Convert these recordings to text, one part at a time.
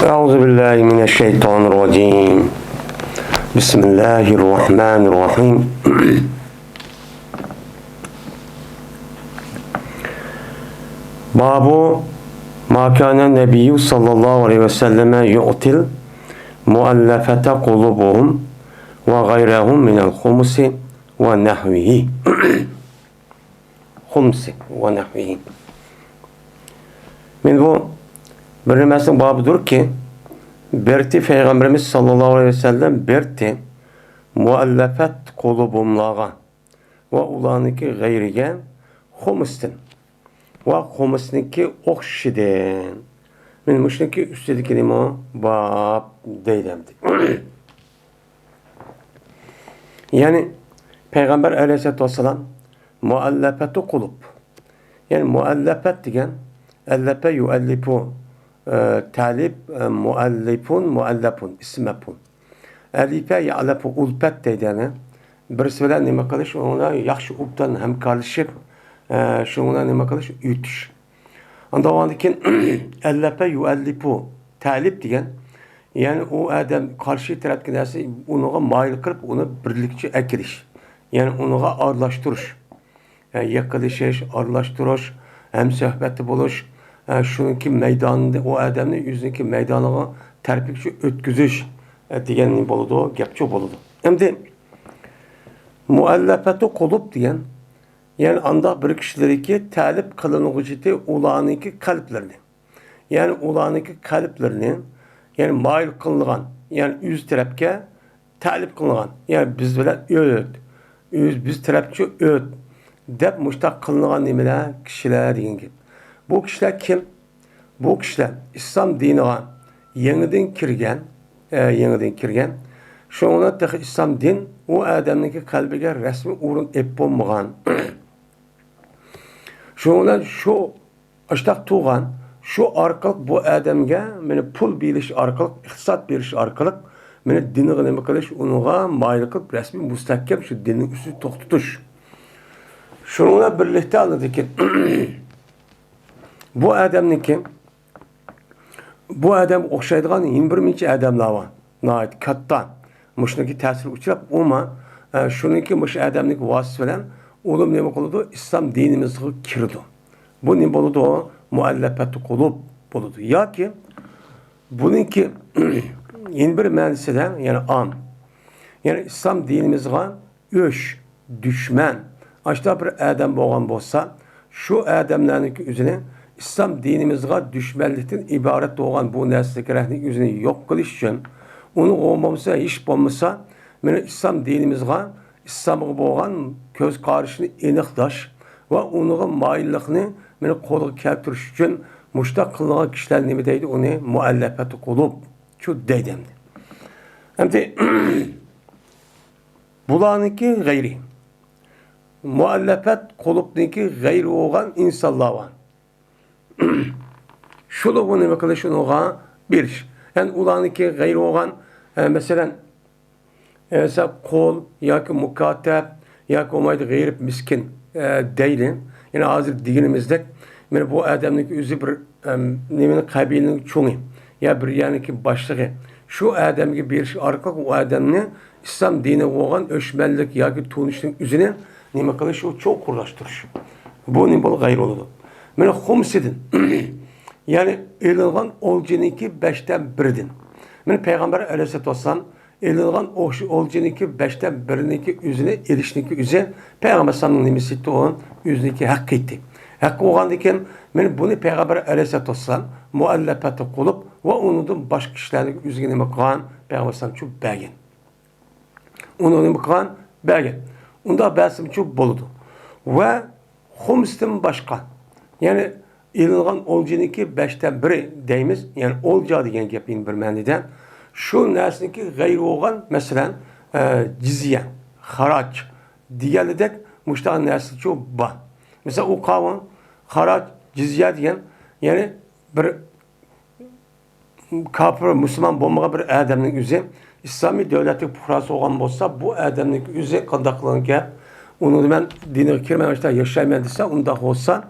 أعوذ بالله من الشيطان الرجيم بسم الله الرحمن الرحيم باب ما كان النبي صلى الله عليه وسلم يؤتي المؤلفة قلوبهم وغيرهم من الخمس ونحوه خمس ونحوه من bu bilinmesin babıdır ki berti Peygamberimiz sallallahu aleyhi ve sellem berti muallafet kulubumlağa ve ulaniki gayrige humustin ve humusniki okşidin min müşniki üstedeki lima bab deydemdi. Yani Peygamber aleyhissalatü vesselam muallafeti kulub, yani muallafet diyen ellepe yuellipu talip muallifun muallapun ismepun elipe ya'lapu ulpet deydeni birisi bilen nima qilish ona yaxshi ubdan hamkorlashib shuna nima qilish uyutish unda ondan ellepe yuellipu talip degan yani o adam qarshi tarafga narsa unuga mayil qilib uni birlikcha akilish yani unuga aralashtirush yaqillashish aralashtirish hem sohbatda bo'lish şununki meydanında o adamın yüzündeki meydanına terpikçi ötküzüş diyenin boludu, gepçi boludu. Hem de muallafeti kulup diyen yani anda bir kişileriki talip kılınıcıda ulanıki kalplerini yani ulanıki kalplerini yani mail kılınan yani yüz tarafke talip kılınan yani biz böyle öğüt biz tarafçı öğüt dep muştak kılınan nimeler kişiler diyen gibi. Bu kişiler kim? Bu kişiler İslam dinine yeniden kirgen, şuna da İslam din o adamın kalbine resmi urun epolmagan. Şuna şu açtak tuğan, şu arkalık bu adamga meni pul biliş arkalık, iktisat biliş arkalık, meni dinine nima qilish, unuğa maylık resmi müstahkem şu dinin üstü to'xtatish. Şuna birlikte anladık ki bu adam o'xshaydigan 21 mincha adamlar bor. Nəhayət katta. Muşniki ta'sir uchrab, ama shuniki mush adamning vasitasi bilan ular nima qiladi? İslam dinimizga kirdi. Bu nima bo'ladi? Muallafat qulub bo'ladi. Yoki buningki 21 ma'nosida, yani am. Yani İslam dinimizga o'sh, düşman, ashta bir adam bo'lgan bo'lsa, şu adamlarning o'zini İslam dinimizga düşmanlikdan ibaret olan bu nesliklerinin yüzünü yok kılış için onu olmamasa hiç olmasa meni İslam dinimizga İslam'a boğan göz karışını eniqlaş ve onun mayilliğini meni qo'lga keltirish için muştaq kılınan kişiler nima deydi? Onu muallafati qulub şu deydi. Hem de bularniki gayri muallafat qulubniki gayri olan insanlar var. Şunu bunu bakın şunu bir iş. Yani ulanıki gayri olan mesela kol ya ki mukatep ya ki omaydı gayri miskin değilim. Yani hazır dinimizde yani bu adamın yüzü bir nemin kabiliğinin çoğu ya bir yani ki başlığı şu adam gibi bir şey arka o adamın İslam dini olan öşmellik ya ki tunuşun yüzüne nime kılış o çok kurlaştırır. Bu ne bol gayri oldu. Mene humsidin. Yani elilgan olcuniki 5'ten 1'din. Mene Peygamber aleyhissalatü vesselam elilgan olcuniki 5'ten 1'niki üzerine erişniki üzerine Peygamber sallallahu aleyhi ve sellem olan üzerindeki hak etti. Hakkı oğandayken mene bunu Peygamber aleyhissalatü vesselam muallafati qulup ve onun başka kişilerin üzerine bakılan Peygamber sallallahu aleyhi ve sellem çok belgen. Onun bakılan belgen. Onda belsim çok boludu. Ve humstin başka. Yani ilgilgan olcuniki 5'ten 1 deyimiz, yani olca degan gapning bir ma'nida shu narsaniki g'ayri bo'lgan, masalan, jizya, xaraj deganidek mushtaq narsa çok bor. Mesela o qavun xaraj, jizya degan, yani bir kafir, Müslüman bo'lmagan bir adamning o'zi islomiy davlatning fuqarosi bo'lgan bo'lsa, bu adamning o'zi qanday qilgan gap, uni men dinga kirmayman, yashayman desa, unda bo'lsa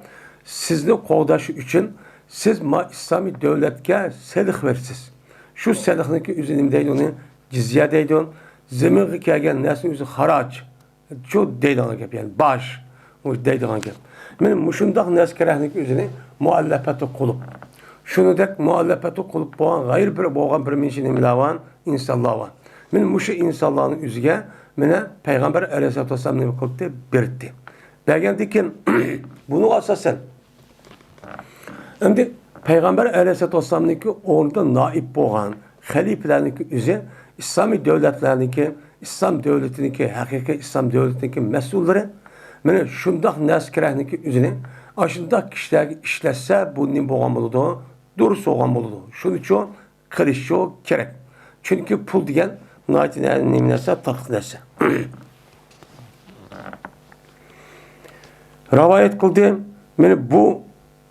sizni qo'g'dash uchun siz İslami devletke selih versiz. Şu sadaqniki özü nima deydi onu? Jizya deydi onu. Zeminga kelgan narsa özü haraj. Şu deydigan gap yani baş. O deydigan gap. Men mushundaq narsa kerakniki özüni muallafati qulup. Shunidek muallafati qulup bo'lgan g'ayr bir bo'lgan bir minchi nimalar insonlar bor. Men mushu insonlarning o'ziga meni payg'ambar alayhisolatu vasallam nima qildi? Berdi. Bergandikin buni asosan endi payg'ambar alayhisolatu vasallamniki o'rnida noib bo'lgan xalifalarniki o'zi islomiy davlatlarniki, islom davlatiniki, haqiqiy islom davlatiniki mas'ullari mana shundoq narsa kerakniki o'zini ashundoq kishilarga ishlatsa bu nima bo'lgan bo'ladi? Durust bo'lgan bo'ladi. Shuning uchun qilish kerak. Chunki pul degan nima narsa, tatliq narsa. Rivayet qildi, meni bu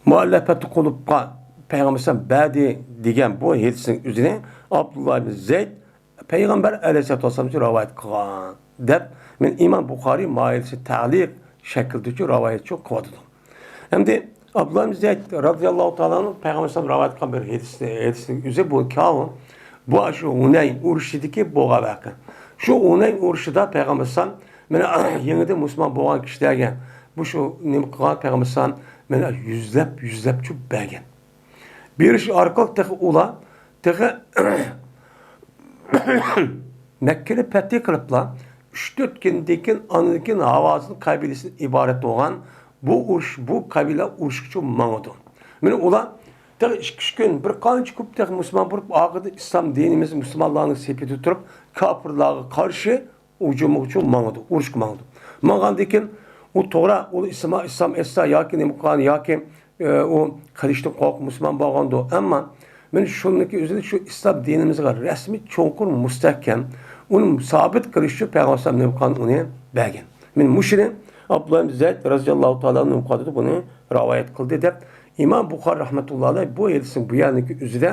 muallafati qulubqa payg'ambar badi degan bu hadisning o'zini Abdullah ibn Zayd payg'ambar alayhisolatu vasallam rivayet qilgan deb men Imom Buxoriy moyilsi ta'liq shaklida rivayet qildim. Endi Abdullah ibn Zayd radhiyallohu ta'ala payg'ambar rivayet qilgan bir hadisning o'zi bu kavun bu shu Hunayn urushidagi bo'lgan voqea. Shu Hunayn urushida payg'ambar meni yengida musulmon bo'lgan kishilarga bu shu nima qilgan payg'ambar meni yuzlab chub bergan. Berish orqali texi ular texi Mekke'ni fethi qiliblar 3-4 kundan anikin havasının kabilesinin ibaret olan bu kabile urushga mangdi. Meni ular texi 2 gün bir qancha ko'p texi musulmon bo'lib oxirida islom dinimiz musulmonlarning sepida turib kofirlarga qarshi hujum uchun mangdi, urushga mangdi. Mangandikin u to'g'ri u islom esa yoki nima qilgan yoki o qilishdan qo'rqib musulmon bo'lgandi. Ammo men shuniki o'zida shu islom dinimizga rasmiy cho'nqur mustahkam uni sabit qilish uchun payg'ambar nima qilgan uni bergan. Men mushuni Abdullah ibn Zayd radhiyallohu ta'ala anhu qadidi buni rivoyat qildi deb Imom Buxoriy rahmatullohi alayh bu hadisning bu yaniki o'zida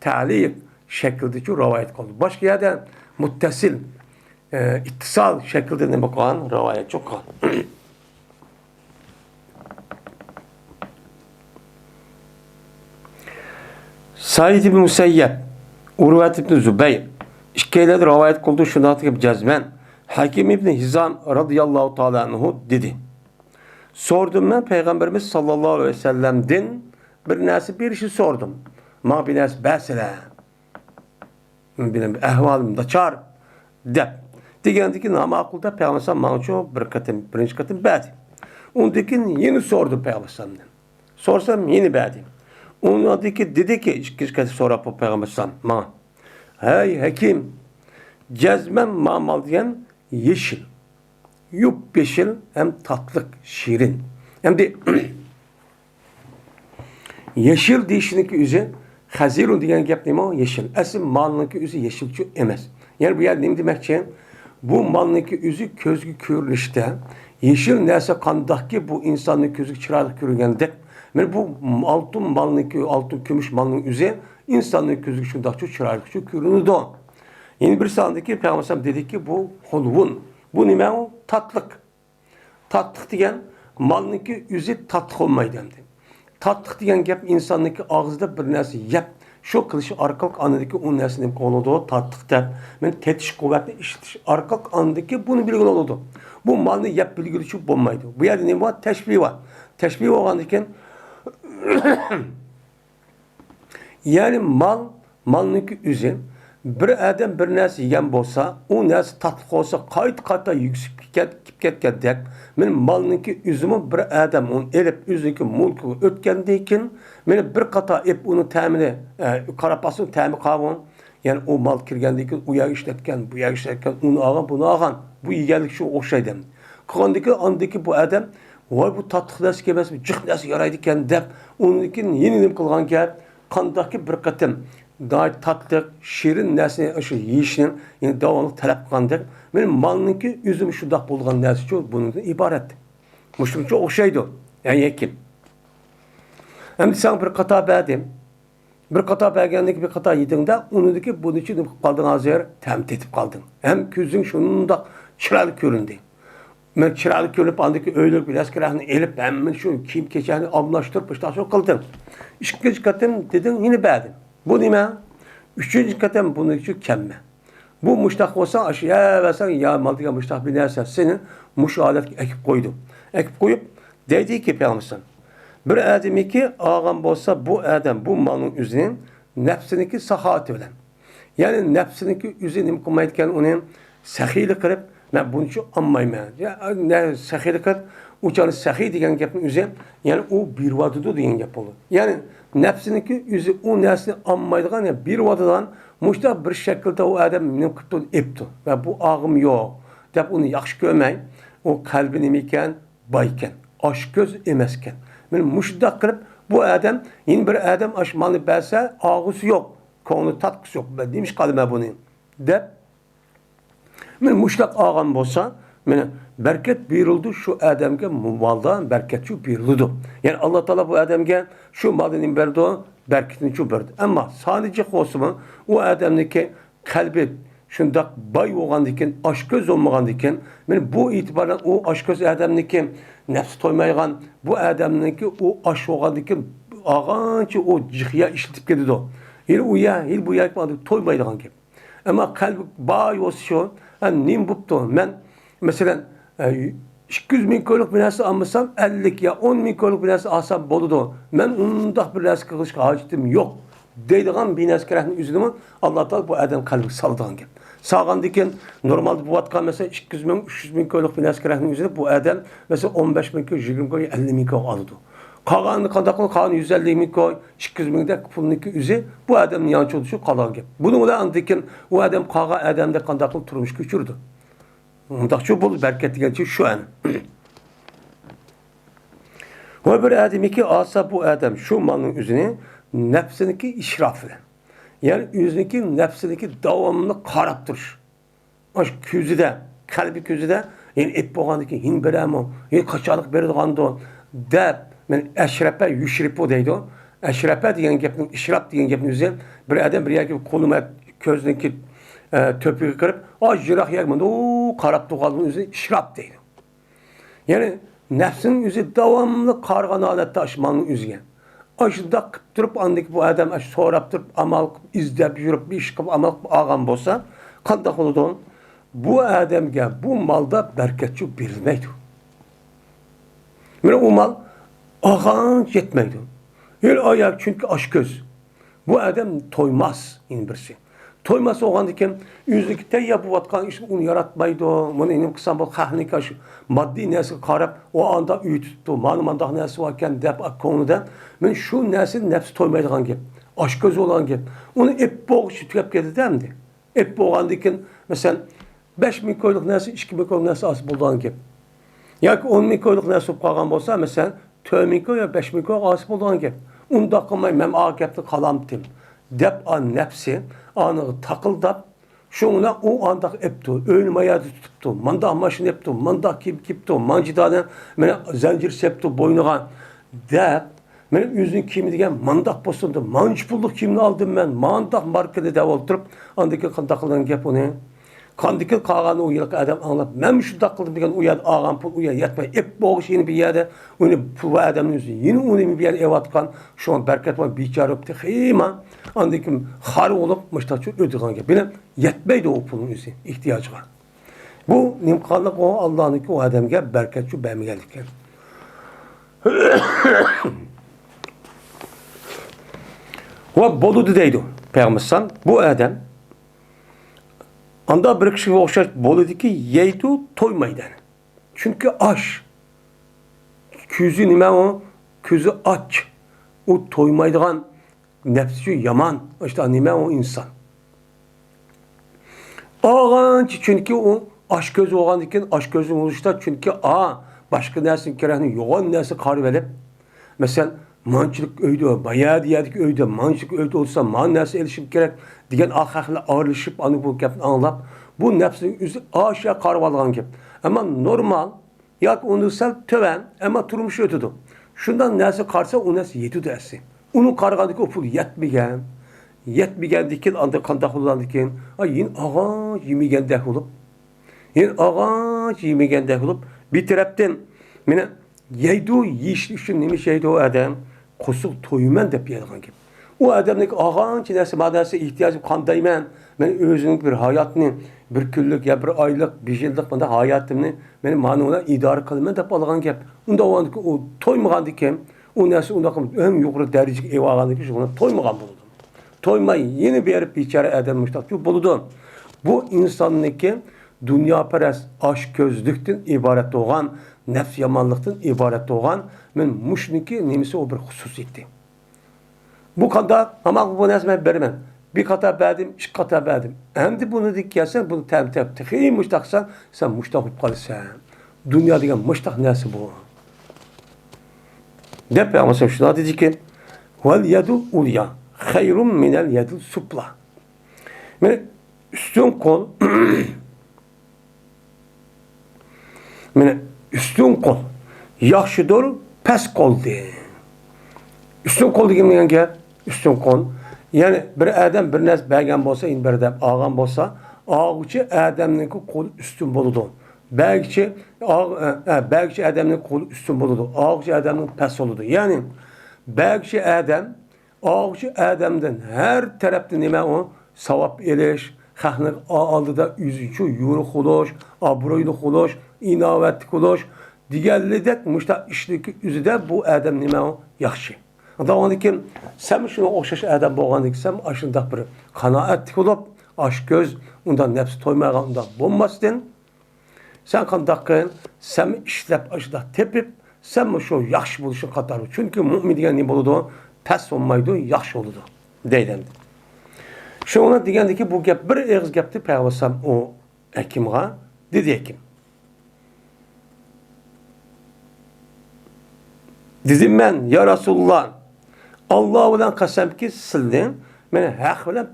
ta'liq shaklida rivoyat qildi. Boshqa yerda muttasil ittisol shaklida nima qilgan rivoyat qilgan. Said ibn Musayyab, Urvat ibn Zubayr ikkalari rivoyat qildi shunday deb jazman Hakim ibn Hizam radhiyallohu ta'ala anhu dedi. Sordum ben Peygamberimiz sallallahu aleyhi ve sellem'den bir narsa bir işi sordum. Ma bir narsa besele. Benim ahvalım da çağır. Dep. Degandiki nama akulda Peygamber bana çok birinci katım bedi. Ondakin yeni sordu Peygamber'den. Sorsam yeni bedi. Ondaki dedi ki ikinci katı sonra Peygamber bana. Hey Hakim, cezmem mamal diyen yeşil. Yup yeşil hem tatlık, şirin. Hem de yeşil deyişindeki üzü hazirun diyen gap neymi o? Yeşil. Asıl malınki üzü yeşilçi emez. Yani bu yer neyim demek ki? Bu malınki üzü közgü körülüşte yeşil neyse kandaki bu insanın közgü çıralık körülgendek. Yani bu altın malınki, altın kümüş malının üzü insanın közgü şundakçı çıralık körülünü de. Yeni bir sandaki Peygamber dedi ki bu hulvun. Bu nime o? Tatlık. Tatlık diyen malınki üzü tatlık olmaydı hem de. Tatlık diyen gap insanınki ağızda bir nersi yap. Şu kılışı arkalık anındaki o nersini oldu o tatlık der. Ben tetiş kuvvetli işitiş arkalık anındaki bunu bilgin oldu. Bu malını yap bilgili şu bulmaydı. Bu yerde ne var? Teşbih var. Teşbih olandıkken yani malınki üzü bir adam bir narsa yegan bo'lsa, u narsa tatliq olsa, qayta yüksüp ketgandek, men malniki üzümü bir adam uni elib o'ziniki mulki o'tgandan keyin meni bir qator ep uni ta'mini qarapasini ta'mi qilgan, ya'ni u mal kirgandan keyin u yerga ishlatgan, bu yerga ishlatgan, uni olgan, buni olgan, bu yeganlik shu o'xshaydi. Qilgandiki andiki bu adam voy bu tatliq narsa emasmi, jiq narsa yaraydi ekan deb uniki yeni nim qilgan gap, qandaki bir qatim gayet tatlı, şirin nesne şu yiyişinin yani devamlı talep qilgandek. Benim malınki üzüm şundaq bo'lgan narsa şu bundan ibaret. Muştumcha o'xshaydi. Yani yekim. Endi sen bir qator berdim. Bir qator bergandiki bir qator yedingda, unidiki bunun için qalding hozir tamam tetib qalding. Hem ko'zing shundaq chiroyli ko'rindi. Men chiroyli ko'rib andiki o'ylab bilaskarani elib hamma shu kiyim kechani almashtirib ishtash qildim. Ikkinchi qatim dedim yine berdim. Bu nima? Üçüncü kadem bunun için kemme. Bu muştak olsa aşıya versen ya maldıya muştak binersen senin muş alet ekip koydum. Ekip koyup dedi ki peygamber bir ademi ki ağam olsa bu adam bu malın üzerinin nefsiniki sahat ölen. Yani nefsiniki üzerinin kumayetken onun sahili kırıp ben bunu çok anmayım. Ya ne sahili kırıp uçanı sahi diyen yapın üzerine yani o bir vadıdı diyen yapılı. Yani nefsiniki üzeri o nesli anmaydıgan ya bir vadıdan muşta bir şekilde o adam ne kıptı epti. Ve bu ağım yok. Dep onu yaxşı görmeyin. O kalbini iken bayken. Aşk göz emesken. Yani muşta kırıp bu adam yine bir adam aşmalı belse ağısı yok. Konu tatkısı yok. Ben demiş kalime bunu. Dep men muşlaq ağam bolsa, mene berket buyuruldu şu adamga maldan berket şu buyuruldu. Yani Allah Teala bu adamga şu malını berdi, berketini şu berdi. Ama sadece xosuma o adamniki kalbi şundak bay olgandiken, aşköz olmagandiken, men bu itibarla o aşköz adamniki nefs toymaygan, bu adamniki o aş olgandiken ağançı o cihya işletip gedidi. Hil uya, hil bu yapmadı toymaydigan gep. Ama kalbi bay olsa yani nim buptu. Men mesela 200 bin koyluk binası almışsam 50 ya 10 bin koyluk binası alsam boludu. Men undaq bir nas kılışqa hacitim yok. Deydigan binası kerahni üzülümü Allah Teala bu adam kalbi saldıgan gep. Sağgan diken normalde bu vatkan mesela 200 bin 300 bin koyluk binası kerahni üzülüp bu adam mesela 15 bin koy 20 koy 50 bin koy aldı. Kalanı kandaklı kalanı 150 bin koy 200 bin de puluniki üzü bu adamın yançı oluşu kalan gep. Bunu da andikin o adam kağa adamda kandaklı turmuş küçürdü. Mundakçı bol berket diyen şu an. Ve bir ademi ki alsa bu adam şu malın üzerine nefsiniki işraf ile. Yani üzerindeki nefsiniki devamlı karaptır. Aş küzüde, kalbi küzüde yani et boğandaki hin beremo, yani kaçalık berdiğanda de men eşrepe yüşripu deydi. Eşrepe diyen gepin, işrap diyen gepin üzerine bir adam bir yer gibi koluma közündeki töpüğü kırıp acıraq yakmanda o karap doğalının üzerine işrap deydi. Yani nefsinin yüzü devamlı kargan alette aşmanın üzerine. Aşıda kıptırıp andaki bu adam soraptırıp amal izlep yürüp bir iş kıp amal ağam bolsa kandak oldu. Bu adamga bu malda berketçi bilmeydi. Yani o mal ağan yetmeydi. El ayak çünkü aşköz. Bu adam toymaz inbirsi. Toyması oğandiken yüzlükte yapıvatkan iş onu yaratmaydı. Bunu inim kısa bu kahnika maddi nesi karab o anda ütüttü. Malum anda nesi varken dep konuda. Men şu nesi nefsi toymaydıgan gep. Aşköz olan gep. Onu ep boğuş tükep geldi demdi. Ep boğandiken mesela 5 bin koyluk nesi 2 bin koyluk nesi asıl bulduğun gep. Ya ki 10 bin koyluk nesi kalan bolsa mesela 4 bin koy ya 5 bin koyluk asıl bulduğun gep. Unda kalmayı mem ağ gepti kalam tim. Dep an nefsi anı takıldap şuna o anda epti önüme ayağı tutuptu manda maşın epti manda kipti mancıdan mene zincir septi boynuğa dep benim yüzün kimi diyen mandak postundu manç bulduk kimini aldım ben mandak markete dev oturup andaki kantakılan gep onu kandiki kağanı uyuyak adam anlap ben şu takıldım diyen uyad ağam pul uyad yatmay ep boğuş yeni bir yerde onu pul adamın yüzü yeni onu bir yer ev atkan şu an bereket var biçare öptü heyma andaki harı olup müştaçı ödüğün gibi benim yetmeydi o pulun yüzü ihtiyacı var. Bu nimkanlık o Allah'ınki o adamga berketçi bemi geldik. Ve boludu deydi Peygamber bu adam anda bir kişi okşar boludu ki yeydi toymaydı. Çünkü aş. Küzü nime o? Küzü aç. O toymaydıgan nefsi yaman. İşte nime o insan. Ağanç çünkü o aş gözü olan iken aş gözü oluşta çünkü başka nersin kerahını yoğun nersi karvelep. Mesela mançılık öydü, bayağı diyedik öydü, mançılık öydü olsa man nersi erişip gerek diyen ahakla ağırlaşıp anı bu gepini anlap. Bu nefsinin üzü aşağı karvalgan gep. Ama normal yak onu sel töven ama turmuş ötüdü. Şundan nersi karsa o nersi yedi dersi. Onu kargadık o pul yetmeyen. Yetmeyen dikin anda kandak olan dikin. Yin ağaç yemegen deh olup. Yin ağaç yemegen deh olup. Bir taraftan yeydu yiyişli üçün neymiş yeydu o adam. Kosul toyumen de piyadığın gibi. O adamlık ağançı nerse madası ihtiyacı kandayman. Ben özünün bir hayatını bir günlük ya bir aylık, bir yıllık bana hayatımı benim manuna idare kılman dep algan gap. Unda o toymagandı kim? O nerse onda en yukarı derece ev algandı ki şuna toymagan buldu. Toymay yeni bir yer biçare adam müştak buldu. Bu insanlık dünya perest aşk gözlükten ibaret olan, nefs yamanlıktan ibaret olan men muşniki nemisi o bir hususiyeti. Bu kadar ama bu nesme vermem. Bir kata verdim, iki kata verdim. Hem de bunu dikkatsen, bunu tebteki müştaksan, sen müştak olup kalırsan. Dünya diyen müştak nesi bu? Ne Peygamber şuna dedi ki, vel yedu ulya, hayrun minel yedul supla. Yani üstün kol, yani üstün kol, yaxşıdır, pes kol de. Üstün kol degen gel, üstün kol. Yani bir adam bir nes bergen bolsa, in bir adam ağam bolsa, ağıcı adamın kolu üstün boludu. Belki adamın kolu üstün boludu. Ağıcı adamın pes oludu. Yani belki adam ağıcı adamdan her tarafta nime o savap eliş, xahnik aldıda üzücü, yuru xuluş, abroylu xuluş, inavetli xuluş, diğerledek müşta işliki üzüde bu adam nime o yaxşı. Adamın ki sen şuna oxşaş adam bolğandı ki sen aşındaq bir qanaat olup aş göz ondan nefsi toymagan ondan bolmasdın. Sen qandaq sen işlep aşındaq tepip sen şu yaxşı buluşun qatarı. Çünkü mümin degan ne boludu? Pes olmaydı, yaxşı oludu. Deylendi. Şuna degendi ki bu gap bir ağız gapti Peygamber o hekimga dedi hekim. Dedim ben ya Resulullah Allah bilen kasem ki sildim. Mene hak bilen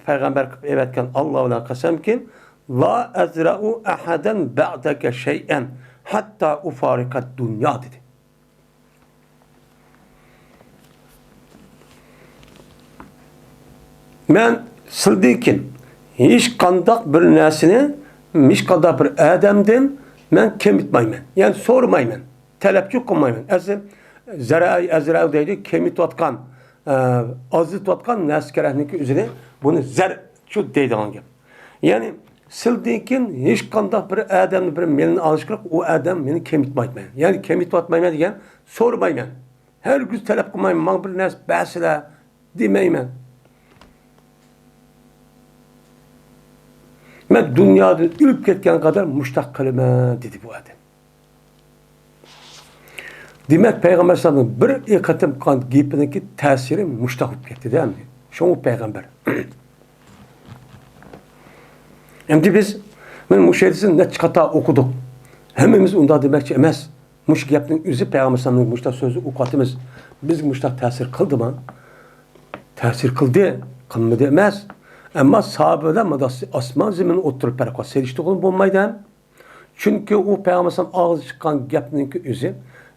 peygamber evetken Allah bilen kasem ki la ezra'u ahaden ba'deke şey'en hatta ufarikat dünya dedi. Ben sildikin hiç kandak bir nesini hiç kandak bir adamdan ben kemitmayman. Yani sormayman. Talepçi kılmayman. Ezra deydi kemit atkan azı tutkan neskerehniki üzerine bunu zer şu deydi hangi. Yani sildikin hiç kandak bir adam bir melini alışkılık o adam beni kemitmayman. Yani kemit atmayman diyen sormayman. Her gün talep kılmayman. Man bir nes basila demeyman. Ben dünyada ülüp ketken kadar müştak kalime dedi bu adam. Demek Peygamber sallallahu aleyhi ve sellem bir ikatim kan giyipindeki tesiri müştak olup gitti değil mi? Şunu Peygamber. Hem de biz müşehidisini ne çıkata okuduk. Hemimiz onda demekçi emez. Müşk yaptığın üzü Peygamber sallallahu aleyhi ve sellem müştak sözü ukatimiz. Biz müştak tesir kıldı mı? Tesir kıldı. Kılmadı emez. Ama sahabeler madası asman zemini oturup peraka serişti olun bulmaydı. Çünkü o Peygamber'in ağzı çıkan gapninki üzü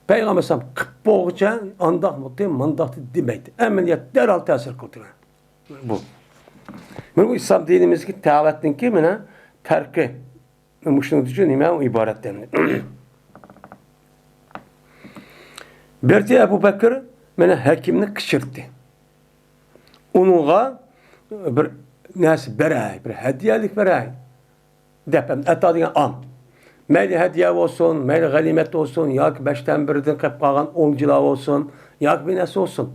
Peygamber'in kıpboğuca andak mutlu mandaktı demeydi. Emeliyat derhal tesir kıldı. Bu. Bu İslam dinimizdeki teavettinki mine terki müştünü düşün nime ibaretlerini. Berti Ebu Bekir mine hekimini kışırttı. Onunla bir nesi beray, bir hediyelik beray. Depem, etta diyen am. Meyli hediye olsun, meyli ganimet olsun, yak beşten birden kep kalan olcula olsun, yak bir nesi olsun.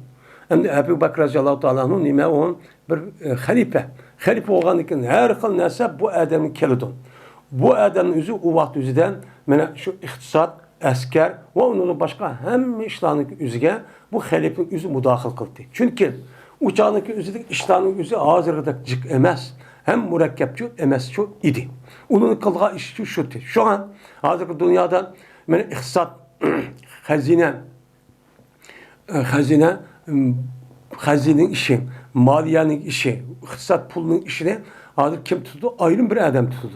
Hem de Ebu Bekir Radiyallahu Teala'nın nime on bir halife. Halife olan iken her kıl nesi bu adamın kelidon. Bu adamın üzü o vaxt üzüden şu iktisat, asker ve onun başka hem işlerin üzüge bu halifenin üzü müdahil kıldı. Çünkü uçağındaki üzüdük işlerin üzü hazırlık cık emez. Hem mürekkepçi emez şu idi. Onun kıldığı iş şudur. Şu an hazırlık dünyada iktisat, hazinenin işi, maliyenin işi, iktisat pulunun işini hazır kim tuttu? Ayrı bir adam tuttu.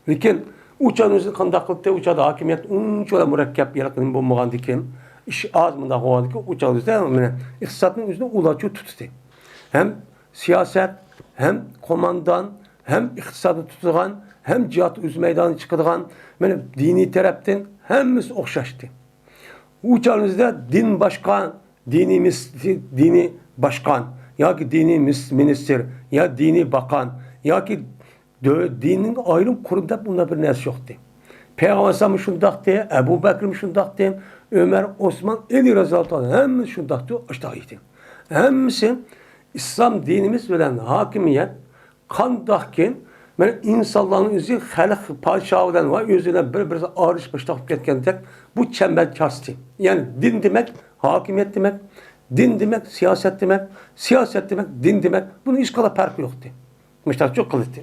Lakin uçağın üzü kandaklıkta uçağda hakimiyet unçola mürekkep yarakının bulmağandı kim? İş az mı da kovadı ki uçağın üzü iktisatın üzerine ulaçı tuttu. Hem siyaset, hem komandan, hem iktisadı tutulan, hem cihat üz meydanı çıkıdığan, dini taraftan hemimiz okşaştı. Uçağımızda din başka, dini başkan, ya ki dini minister, ya dini bakan, ya ki dinin ayrım kurumda bunda bir nesi yoktu. Peygamber Efendimiz şundak diye, Ebu Bekir'im şundak diye, Ömer, Osman, Ali Razıyallahu anh, hemimiz şundak diye, işte hemisi İslam dinimiz bilen hakimiyet, kandahkin, ben insanların yüzü halk padişahından var, yüzüne bir ağrış başlayıp ketken tek, bu çember kastı. Yani din demek, hakimiyet demek, din demek, siyaset demek, siyaset demek, din demek, bunun hiç kadar farkı yoktu. Müştak çok kılıçtı.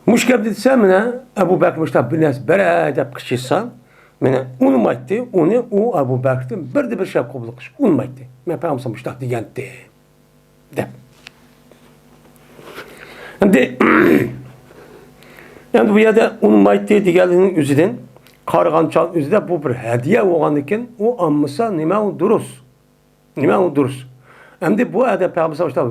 Müşkeb dediyse mene Ebu Bekir müştak bilmez bere edep kışıysan mene unmaydı onu o Ebu Bekir'den bir de bir şey kabul kış unmaydı. Men peygamber müştak diyendi. De. Yani bu yerde unmaydı diyenlerin üzerinden kargançal üzerinde bu bir hediye olanıken o anmasa nime o durus. Nime o durus. Hem de bu adem peygamber müştak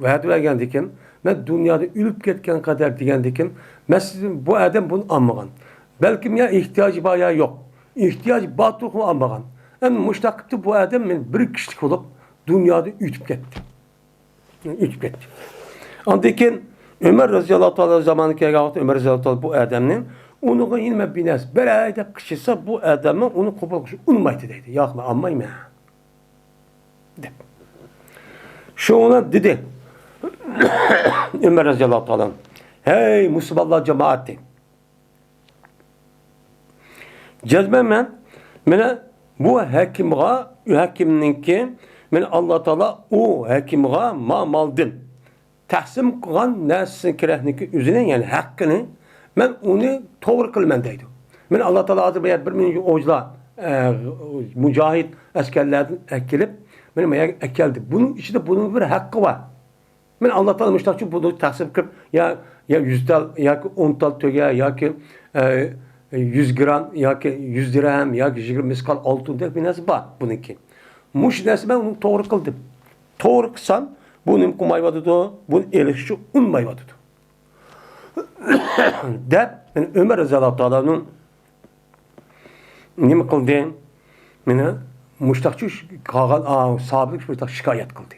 vehdiler geldikken ben dünyada ülüp ketken kadar diyendikim. Mesela bu adam bunu anmagan. Belki ya ihtiyacı bayağı yok. İhtiyacı batıl mı anmagan. Yani müştakipti bu adam bir kişilik olup dünyada ütüp gitti. Ütüp gitti. Andikin Ömer Razıyallahu Teala zamanı kâgâvatı Ömer Razıyallahu Teala bu adamın onu yine bines. Böyle kişiyse bu adamın onu kopalmışı. Unmaydı dedi. Yakma anmayayım ya. De. Şu ona dedi. Ömer Razıyallahu Teala. Hey Müslümanlar cemaati. Cezbemen mene bu hakimninki mene Allah Teala o hakimga ma maldın. Tahsim kılan nesin kirehniki üzerine yani hakkını men onu doğru kılmen deydi. Men Allah Teala hazır bir milyon ojla mücahit askerlerden ekilip benim ekildi. Bunun içinde bunun bir hakkı var. Men Allah Teala müştakçı bunu tahsip kılıp ya 100 tal ya ki 10 tal töge ya ki 100 gram ya ki 100 dirhem ya ki 20 miskal altın der bir nasıl var bununki. Muş nasıl ben onu doğru kıldım. Doğru kısan bunun kumayvadı da bunun elişçi unmayvadı da. De yani Ömer Razıyallahu Teala'nın ne mi kıldı? Mene müştakçı kalan sabit bir şikayet kıldı.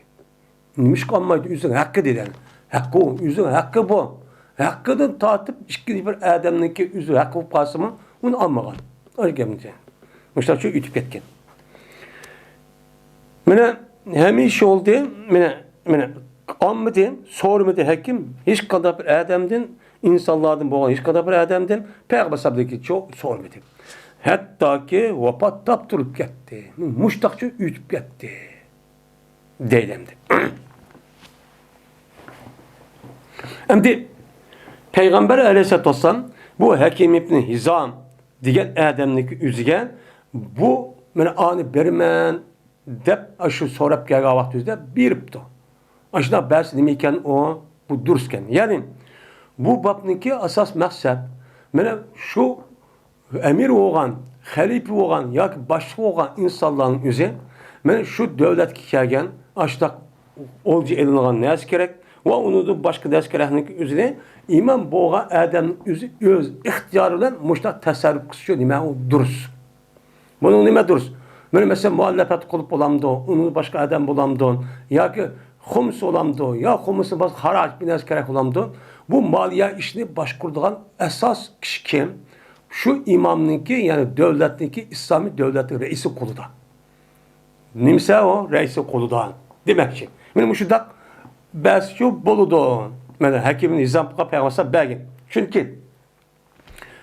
Nimiş kalmaydı üzerine hakkı dedi. Hakkı o, üzerine hakkı bu. Hakkıdan tatip işkili bir adamınki üzerine hakkı pasımı onu almagan. Öyle gelmeyecek. Müştakçı ütüp ketken. Mene hemen iş oldu. Mene anmadı, sormadı hakim. Hiç kadar bir adamdan, insanlardan boğan hiç kadar bir adamdan Peygamber sabredeki çok sormadı. Hatta ki vefat taptırıp gitti. Müştakçı ütüp gitti. Deylemdi. Şimdi Peygamber Aleyhisselatü Vesselam bu Hakim İbn Hizam diyen adamlık üzüge bu mene anı bermen dep aşı sorap gelga vaktizde biripti. Aşına bers demeyken o bu dursken. Yani bu babniki asas maksat mene şu emir olan, halife olan ya ki başka olan insanların üzeri mene şu devlet kelgen aştak olcu elin alan ne gerek ve onu da başka ders gereklik üzerine iman boğa adam öz ihtiyarıyla müştak tasarruf kısıyor nime o duruz. Bunun nime duruz? Böyle mesela muhalefet kılıp olamdı, onu başka adam bulamdı, ya ki hums olamdı, ya humsu başka haraç bir ders gerek olamdı. Bu maliye işini başkurduğun esas kişi kim? Şu imamınki yani devletindeki İslami devletin reisi kolu da. Nimse o reisi kolu da. Demek ki. Benim şu da Bəs boludu. Mənə Həkim Nizam Peyğəmbər bəgin. Çünki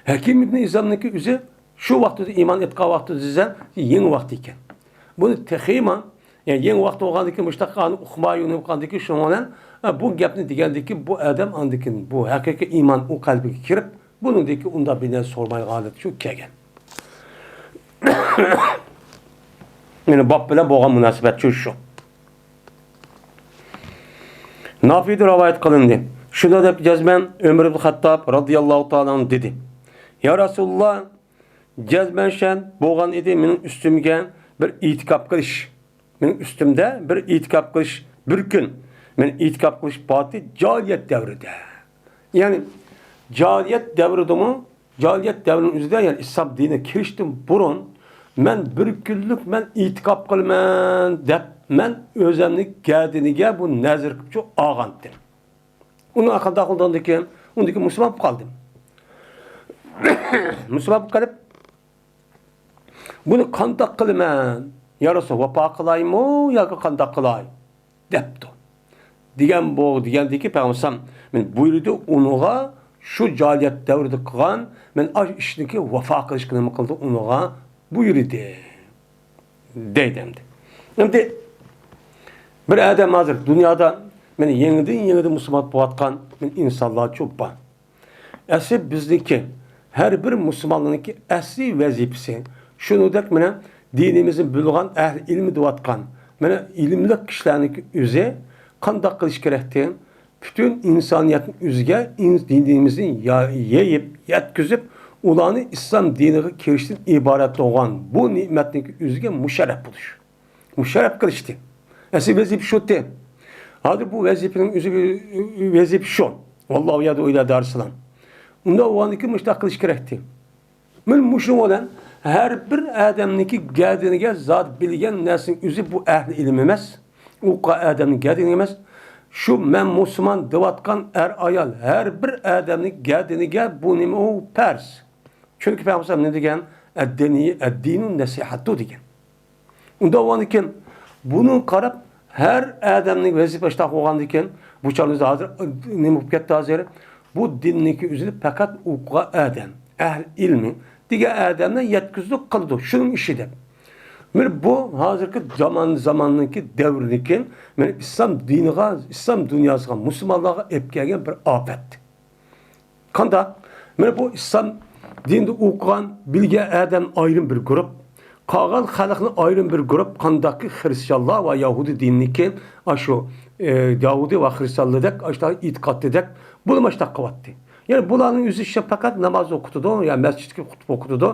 Həkim İbn Nizam'daki üzü şu vaxtda iman etqa vaxtı dizən yeni vaxt ikən. Bunu texima yani yeni vaxt olğandakı müştaqanı oxumayını olğandakı şundan bu gəpni digəndəki bu adam andikin bu həqiqi iman o qalbiga kirib bunundakı onda bilə sormay qalıdı şu kəgən. Məni bab bilə boğan münasibət şu. Nafi'de rivayet kılındı. Şunu da cezmen Ömer ibn Hattab radıyallahu ta'ala dedi. Ya Resulullah cezmen şen boğan idi benim üstümge bir itikap kılış. Benim üstümde bir itikap kılış bir gün. Men itikap kılış batı cahiliyet devrinde. Yani cahiliyet devrinde mi? Cahiliyet devrinin üzerinde yani İslam dinine kiriştim burun men bir kunlik men itikap qilman deb men o'zimni gadiniga bu nazar qilib şu olgandim. Uni aqalda qildan ekan, undaki musulmon bo'lib qoldim. Musulmon bo'lib qolib, buni qandoq qilaman? Yarasa vafo qilaymi yoki qandoq qilay? debdi. Degandiki Peygamber men buyurdi unuğa şu cahiliyet davrida qilgan men aş ishniki vafo qilishni nima qildi unuğa buyurdi. Deydimdi. Endi bir adam hozir dunyoda men yengidin musulmon bo'layotgan men insonlar ko'p bor. Asli bizniki her bir musulmonlarniki asli vazifasi shuningdek mana dinimizin bilgan ahli ilmi deyotgan mana ilmli kishilarniki o'zi qanday qilish kerakligini bütün insoniyatning o'ziga dinimizni yeyib, yetkazib, ularni islom diniga kirishdan iborat bo'lgan bu ne'matning o'ziga musharraf bo'lish. Musharraf qilishdi. Asli vazifa shu'ti. Hozir bu vazifaning o'zi vazifa shu. Vallohu yadu ila darsalam. Unda o'niki mushtaq qilish kerakdi. Men mushun bilan her bir odamniki gadiniga zot bilgan narsaning o'zi bu ahli ilm emas. U odamning gadini emas. Şu men musulmon deyotgan ayol her bir odamning gadiniga bu nima u pars. Chunki Peygamber ne degan? Ad-dinu nasihatu degan. Unda o'niki bunu qarab her odamning vazifasida qo'ygan ekan, bu chog'imizda hozir nima bo'lib ketdi hozir? Bu dinniki o'zini faqat o'qigan odam, ahli ilmi degan odamni yetkazib qildi. Shuning ishi deb. Men bu hozirgi zamanniki davrniki men islom diniga, islom dunyosiga, musulmonlarga olib kelgan bir ofat. Qanday? Men bu islom dinini o'qigan, bilgan odam ayrim bir guruh, qolgan xalqni ayrim bir guruh qandaqki xristianlar va yahudi diniki, shu yahudi va xristianlardek, ashta e'tiqoddek bo'lmashda qilyapti. Yani bularning o'zi faqat namoz o'qitdi, ya masjidga xutba o'qitdi,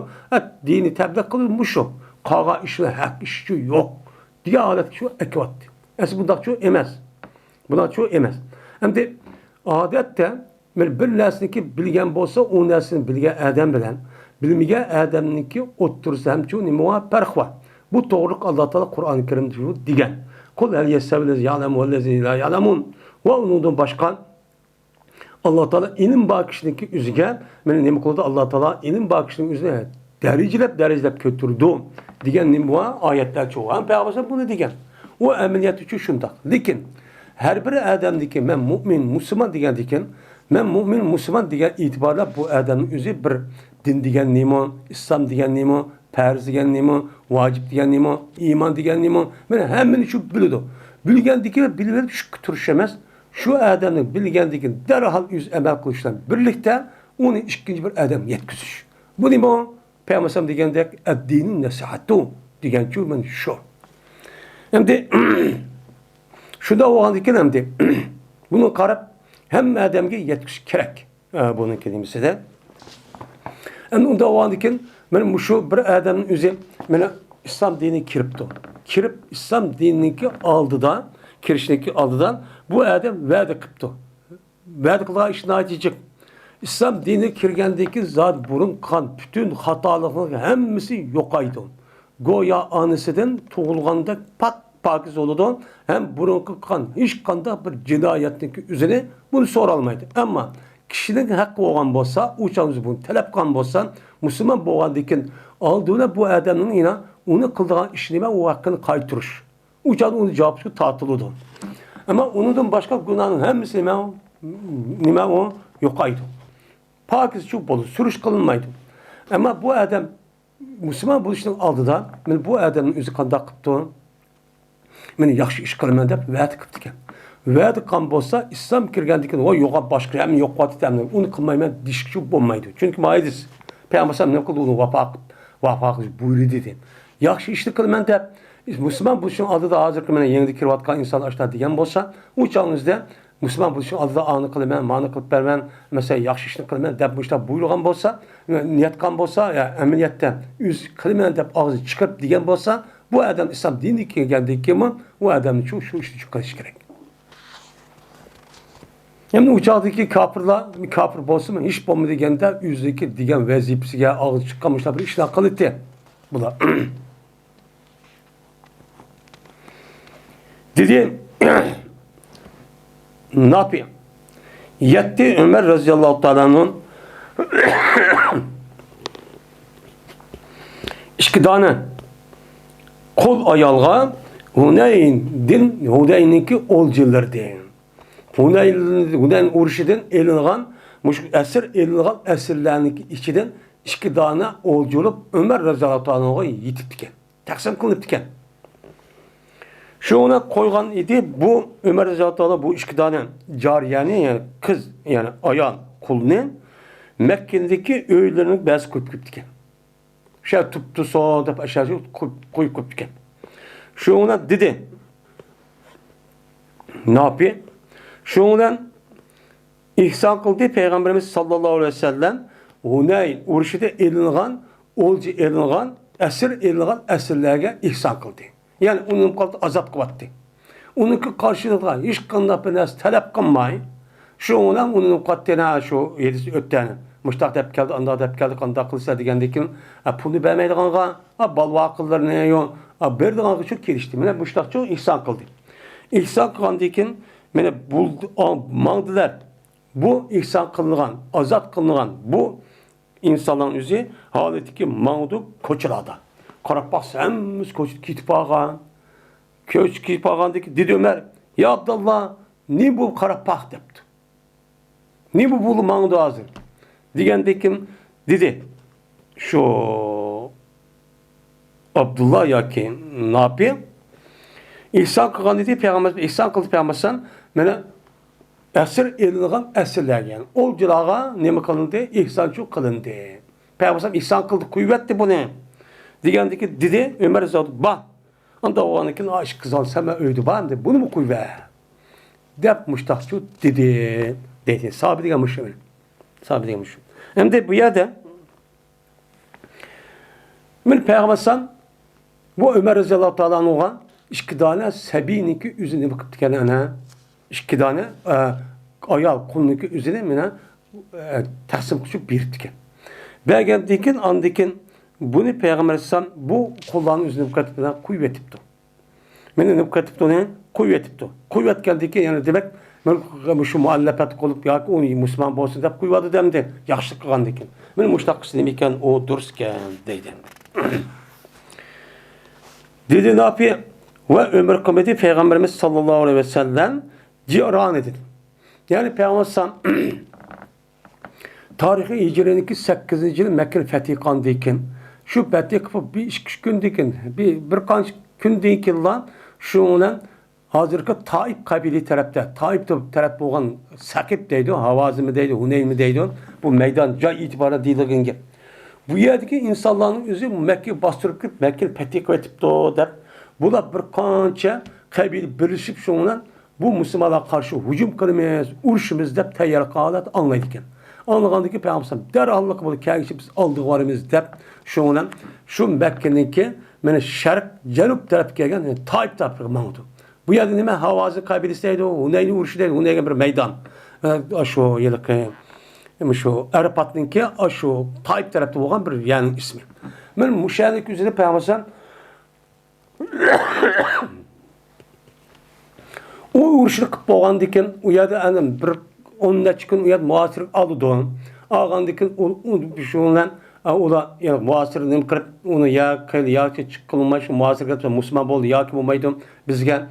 dini tabliğ qilib shu. Qolgan ishlar haq ishi yo'q. Degan holat shu ekyapti. Asli bundoq shu emas. Bundoq shu emas. Endi odatda men bir narsaniki bilgan bo'lsa, u narsani bilgan odam bilan bilmagan odamniki o'ttirsa ham shu nima farq bor. Bu to'g'rilik Alloh taolo Qur'oni Karimda shu degan. Qul hal yasavlaz ya'lamu vallazi la ya'lamun. Va undan boshqa Alloh taolo ilm bakishniki o'ziga meni nima qildi? Alloh taolo ilm bakishining o'zini derecelep götürdü. Diyen nima ayetler çoğu. Peygamber bunu diyen. O ameliyat için şundak. Lakin her bir adamdaki men mümin, Müslüman diyen diken, men mümin, Müslüman diyen itibarla bu adamın özü bir din diyen nima, İslam diyen nima, farz diyen nima, vacip diyen nima, iman diyen nima. Men hemini şu biliyordu. Bilgendiki bilverip şu turşamaz. Şu adamın bilgendiki derhal yüz emel kılıştan birlikte onu ikinci bir adam yetkizmiş. Bu nima? Peygamber degandek ad-dinu nasihatu degan men shu. Endi shunda o'g'andikin endi buni qarab hamma odamga yetkish kerak. Buni kelimesida. Endi unda o'g'andikin men shu bir odamning o'zi meni islom diniga kiribdi. Kirib islom diniki oldidan, kirishniki oldidan bu odam va'da qilibdi. Va'da qilgan ishni aytacak. İslam dini kirgendeki zat burun kan bütün hatalıkların hemmisi yokaydı. Goya anısından tuğulganda pakiz oldu. Hem burunku kan hiç kanda bir cinayetlik üzerine bunu sorulmaydı. Ama kişinin hakkı olan bolsa, uçağımız bunu talep kan bolsa, Müslüman boğandikin aldığına bu adamın yine onu kıldığın işleme o hakkını kaytırış. Uçağın onu cevapsız tatılıdı. Ama onun başka günahın hemmisi nime o yokaydı. Pakiz çok bolu, sürüş kılınmaydı. Ama bu adam, Müslüman buluşunun aldıda, ben bu adamın özü qanday qıptı, meni yaxşı iş qılman deb va'da qıptı ekan. Va'da qan bolsa, İslam kirgandikin, o yo'qa boshqa ham yo'qotdi demdi. Uni qilmayman dishki bo'lmaydi. Chunki maydiz. Peygamber nima qildi? Uni vafo qilish buyurdi dedi. Yaxshi ishni qilman deb Müslüman buluşunun aldıda hozirgi mana yangi kirayotgan inson ashta degan bo'lsa, u chog'ingizda Müslüman buluşun aldıda anı kılman, mani kılıp vermen, mesela yaxşı işini kılman deb bu işte buyurgan bolsa, niyet kan bolsa, ya emniyette yüz kılman deb ağzı çıkıp diyen bolsa, bu adam İslam dini geldiği kimi, bu adamın şu işini çok kılış gerek. Yani uçaktaki kafirler, bir kafir bolsa mı, hiç bomba degende yüzdeki diyen vazifesiga ağzı çıkmamışlar bir işini kılıttı. Bular. Dedi ne yapayım? Yetti Ömer radıyallahu ta'ala'nın iki tane kol ayalga Hunayn'inki olculardı. Hunayn uruşidan elingan, esir elingan esirlerinki içinden iki tane olculuk Ömer radıyallahu ta'ala'ya yetip diken. Taksim kılıp diken. Şuna koygan idi bu Ömer radıyallahu ta'ala bu iki tane cariyani yani kız yani ayan kulunun Mekke'deki öğülerinin bazı koyup diken. Şey tuttu sonra da aşağı koyup diken. Şuna dedi ne yapıyor? Şundan ihsan kıldı Peygamberimiz sallallahu aleyhi ve sellem Hunayn uruşida elingan, olcu elingan, esir elingan esirlerge ihsan kıldı. Yani onun kaldı azap kıvattı. Onunki karşılığı hiç kanına penas talep kılmayı. Şundan onun kattına şu yedisi ötteni. Muştak dep geldi, anda dep geldi, kanda kılsa digendekin pulu vermeydi kanka, balva kıllar ne yok, berdi kanka çok gelişti. Mene muştak çok ihsan kıldı. İhsan kılgandekin mene buldu, mağdılar. Bu ihsan kılıngan, azat kılıngan bu insanların yüzü haletiki mağdu koçulada. Karabak semiz koçut kitip ağan. Köç kitip ağandaki dedi Ömer, ya Abdallah ne bu karabak depti. Ne bu bulu mağdu hazır. Digendekim dedi şu Abdullah ya ki ne yapayım? İhsan kılgan dedi Peygamber, ihsan kıldı Peygamber'sen mene esir edilgan esirler yani. Olculağa ne mi kılındı? İhsan çok kılındı. Peygamber ihsan kıldı, kuvvetti bunu. Digendeki dedi Ömer Zadu bak. Anda o anıkin aşk kızal seme öydü bana dedi. Bunu mu kuvvet? Dep muştakçı dedi. Dedi. Sahabe digenmiş öyle. Sahabe digenmiş. Hem de bu yerde min Peygamber'sen bu Ömer radıyallahu ta'ala olan iki tane sebiniki üzerine bakıp dikene iki tane ayal kuluniki üzerine mine tahsim küçük bir diken. Belki dikin andikin bunu Peygamber Aleyhisselam bu kulların üzerine bakıp dikene kuvvetipti. Mene bakıp ne kuvvetipti. Kuvvet geldi ki yani demek şu muallafet olup ya ki onu Müslüman bolsun dep kuvveti demdi. Yaxşı kılgan dikin. Mene muştaq iken o durusken deydi. Dedi ne yapıyor? Ve ömür kıymeti Peygamberimiz sallallahu aleyhi ve sellem ciran edildi. Yani Peygamber tarihi hicreninki 8. yıl Mekke fethi kandıyken şu fethi kıpıp bir iş gündeyken bir kaç gündeyken lan şundan hazırki Taif kabili tarafta Taif tarafta olan Sakip deydi, Havazı mı deydi, Huneyn mi deydi bu meydan cay itibara değildiğin gibi. Bu yerdeki insanların yüzü Mekke'yi bastırıp gidip Mekke'yi fethi kıyıp der. Bunlar bir kança kabili birleşip şundan bu Müslümanlara karşı hücum kılmayız, uruşumuz deyip teyyar kağıdat anlaydıkken. Anlaydıkken Peygamber derhallık bunu kendisi biz aldıklarımız deyip şundan şu Mekke'ninki yani şark, cenup tarafı gelgen yani Taif tarafı mağdu. Bu yerde nime Havazı kabilesiydi o, Huneyn'i uruşudaydı, Huneyn'e bir meydan. Şu yıllık şu Arapat'ınki şu Taif tarafı olan bir yani ismi. Ben müşahedek üzerine Peygamber o uğraşlık boğan diken uyada anım bir onunla çıkın uyad muasir aldı doğan ağan diken o şundan o da yani muasirinin kırıp onu ya kaylı ya ki çıkılmış muasir kırıp Müslüman oldu ya ki bu meydum bizge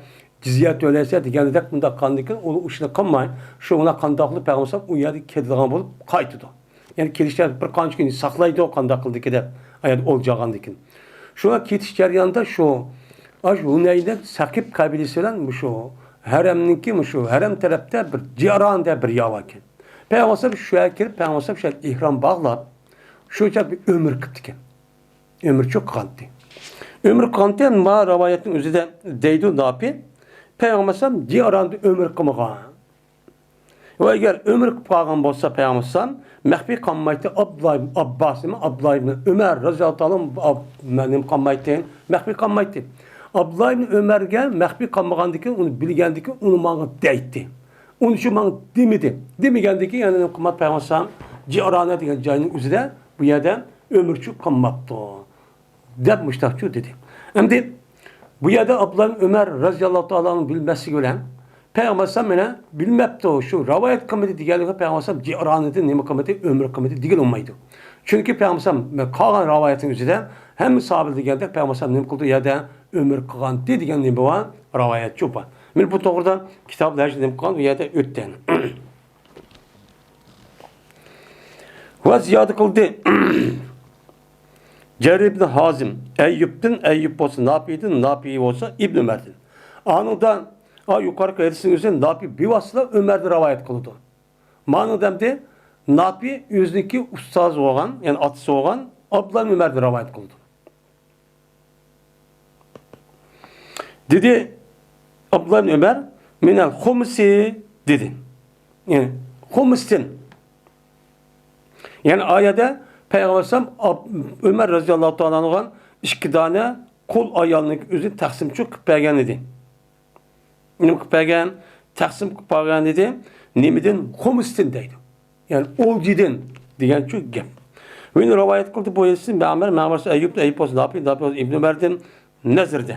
cizyat öyleyse dikenlik bunda kandiken o uçuna kanmayın şu ona kandaklı Peygamber uyadı kedilgan bulup kaytıdı. Yani kilişler bir kanç günü saklaydı o kandaklı dikede ayad olacağın diken. Şuna kitiş jaryanında şu Huneyn'de Sakip kabilesiyle şu haremninki şu harem tarafta bir ciaranda bir yavaken. Peygamber şu erkek Peygamber şu ihram bağlap şu bir ömür kıptıken. Ömür çok kandı. Ömür kandı ma ravayetin üzerinde deydi ne yapıyor? Peygamber ciaranda ömür kımığa. Ve eğer ömür kıpağın bolsa Peygamber mehbi kanmaydı Abbas mı Abdullah ibn Ömer radıyallahu anh kanmaydı mehbi kanmaydı. Abdullah ibn Ömer'ge mehbi kanmağandaki onu bilgendeki onu bana deytti. Onun için bana demedi. Demegendeki yani kıymet Peygamber ciarana diyen cayının üzerinde bu yerden ömürçü kanmaktı. depmişler şu dedi. Şimdi bu yerde Abdullah Ömer radıyallahu ta'ala'nın bilmesi gören Peygamber sana bilmepti o şu rivayet kıymeti diğerleri Peygamber ciraneti nime kıymeti ömür kıymeti değil olmaydı. Çünkü Peygamber kalan rivayetin üzerinde hem sahabe digende Peygamber nime kıldı ya da ömür kılan dediğin nime var rivayet çok var. Men bu doğrudan kitaplar nime kılan ya da ötten. Ve ziyade kıldı. Cerir ibn Hazim, Eyyub olsa Nafi'den olsa İbn Ömer'den. Anıdan yukarı kayıtsın üzerine Nafi bir vasıla Ömer'de rivayet kıldı. Manıdan de Nafi yüzdeki ustaz olan, yani atısı olan Abdullah Ömer'de rivayet kıldı. Dedi Abdullah Ömer minel humsi dedi. Yani humustin. Yani ayette Peygamber Ömer radıyallahu ta'ala olan iki tane kol ayağının üzerine taksim çok peygen dedi. Nime peygen taksim peygen dedi. Nimeden humustin deydi. Yani olciden diyen çok gep. Ve rivayet kıldı bu yesin Ma'mer Eyyub olsun İbn Ömer'den nezirde.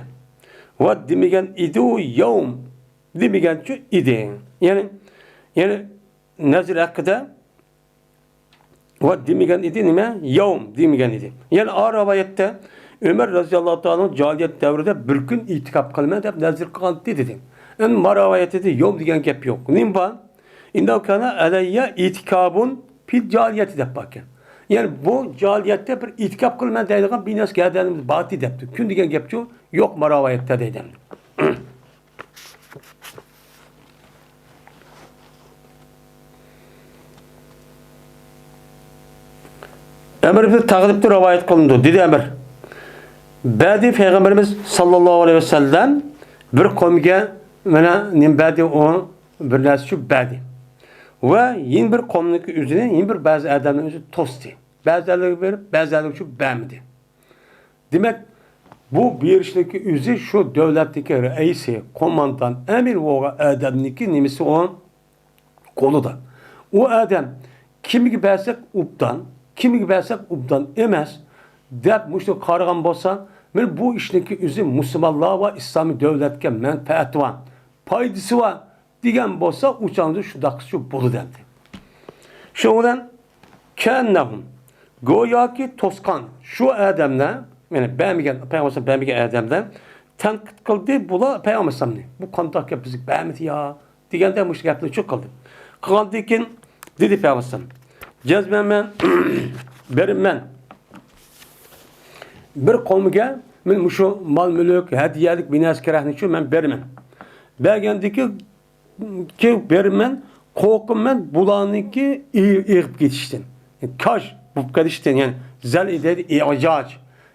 Ve demigen idu yevm demigen çok idi. Yani nezir hakkında ve demigen idi nime? Yevm demigen idi. Yani o rivayette Ömer radıyallahu ta'ala'nın cahiliyet devrinde bir gün itikap kılmaya da nezir kıldı dedi. Yani bu rivayette de yevm diyen gep yok. Nim var? İnda kana aleyye itikabun fil cahiliyeti de bakın. Yani bu cahiliyette bir itikap kılmaya dediğin bir nas geldiğimiz batı depti. Kün diyen gep yok mu rivayette dedim. Ömer ibn Tağlib'de rivayet kılındı. Dedi Ömer. Badi Peygamberimiz sallallahu aleyhi ve sellem bir kavmge nim badi o bir nasıl badi. Ve yine bir kavminin üzerine yine bir bazı adamların üzerine tosti. Bazıları verip bazıları şu beğenmedi. Demek bu bir işteki üzeri şu devletteki reisi, komandan, emir o adamniki nimisi o kolu da. O adam kimi gibi bersek uptan, kimi gibi bersek uptan emez. Dep müşte kargan bolsa, men bu işteki üzeri Müslümanlığa ve İslami devletke menfaati var. Paydası var. Digen bolsa uçandı şu dakika şu bolu dendi. Şoğlan kennehum goya ki toskan şu adamla yani beğenmeyen adamdan tenkit kıldı bula peygamberimiz bu kontak yapızık beğenmedi ya digende müşkilleri çok kaldı. Kılandıkin dedi peygamberimiz cezmen berim bir kavmiga men şu mal mülk hediyelik binas kerahni şu men berimem. Belgendeki ki berim korkum men bulanınki iyi geçiştin. Kaç bu kadişten yani zel ededi i'cac.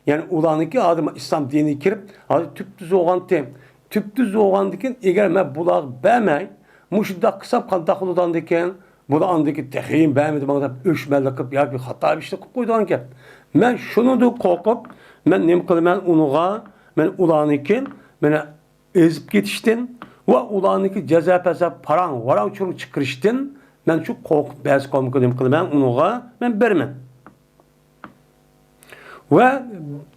Yani ulanınki adım İslam dini kirip adı tüptüz oğantı. Tüptüz oğandıkin eğer men bulaq bəmey muşda kısap kandaxılıdan diken bulanındaki tehrim bəmedi bana öşmellikip ya bir hata bir şey koyduğun ki. Men şunu da korkup men nem kılmen unuğa men ulanınki men ezip geçiştin. Ve ulanıki ceza pesa paran varan çürük çıkırıştın. Ben çok korkup bazı komiklerim kılmam unuğa ben vermem. Ve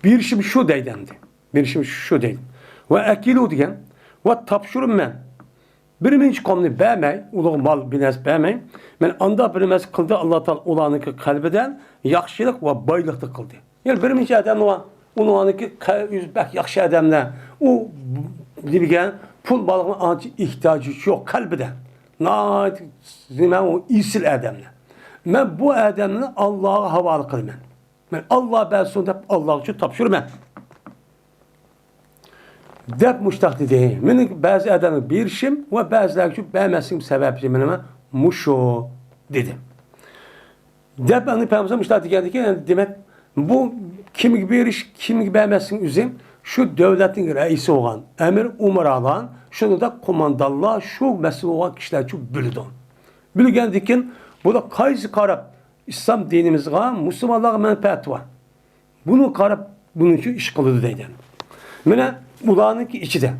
bir işim şu deydendi. Bir işim şu deydim. Ve akilu diyen ve tapşırım ben. Birinci komni beğenmey, uluğ mal bines beğenmey. Ben anda birimez kıldı Allah Teala ulanıki kalbeden yakşılık ve baylık da kıldı. Yani birinci adam o ulanıki yüzbek yakşı adamla o dibigen pul balığına anca ihtiyacı yok kalbiden. Nâit zimem o isil adamla. Ben bu adamla Allah'a havalı kılmam. Ben Allah belsunda Allah için tapşırım ben. Dep muştak dedi. Benim bazı adamın bir işim ve bazıları için beğenmezsin sebepci benim muşo dedim. Dep anı peygamber muştak dedi ki yani demek bu kim gibi bir iş kim gibi beğenmezsin üzüm şu devletin reisi olan emir umar alan şunu da komandallah şu mesul olan kişiler çok bülüdün. Bülgen dikin bu da kayısı karab İslam dinimizde Müslümanlığa menfaati var. Bunu karab bunun için iş kılıdı deyden. Mene bulanınki içi de.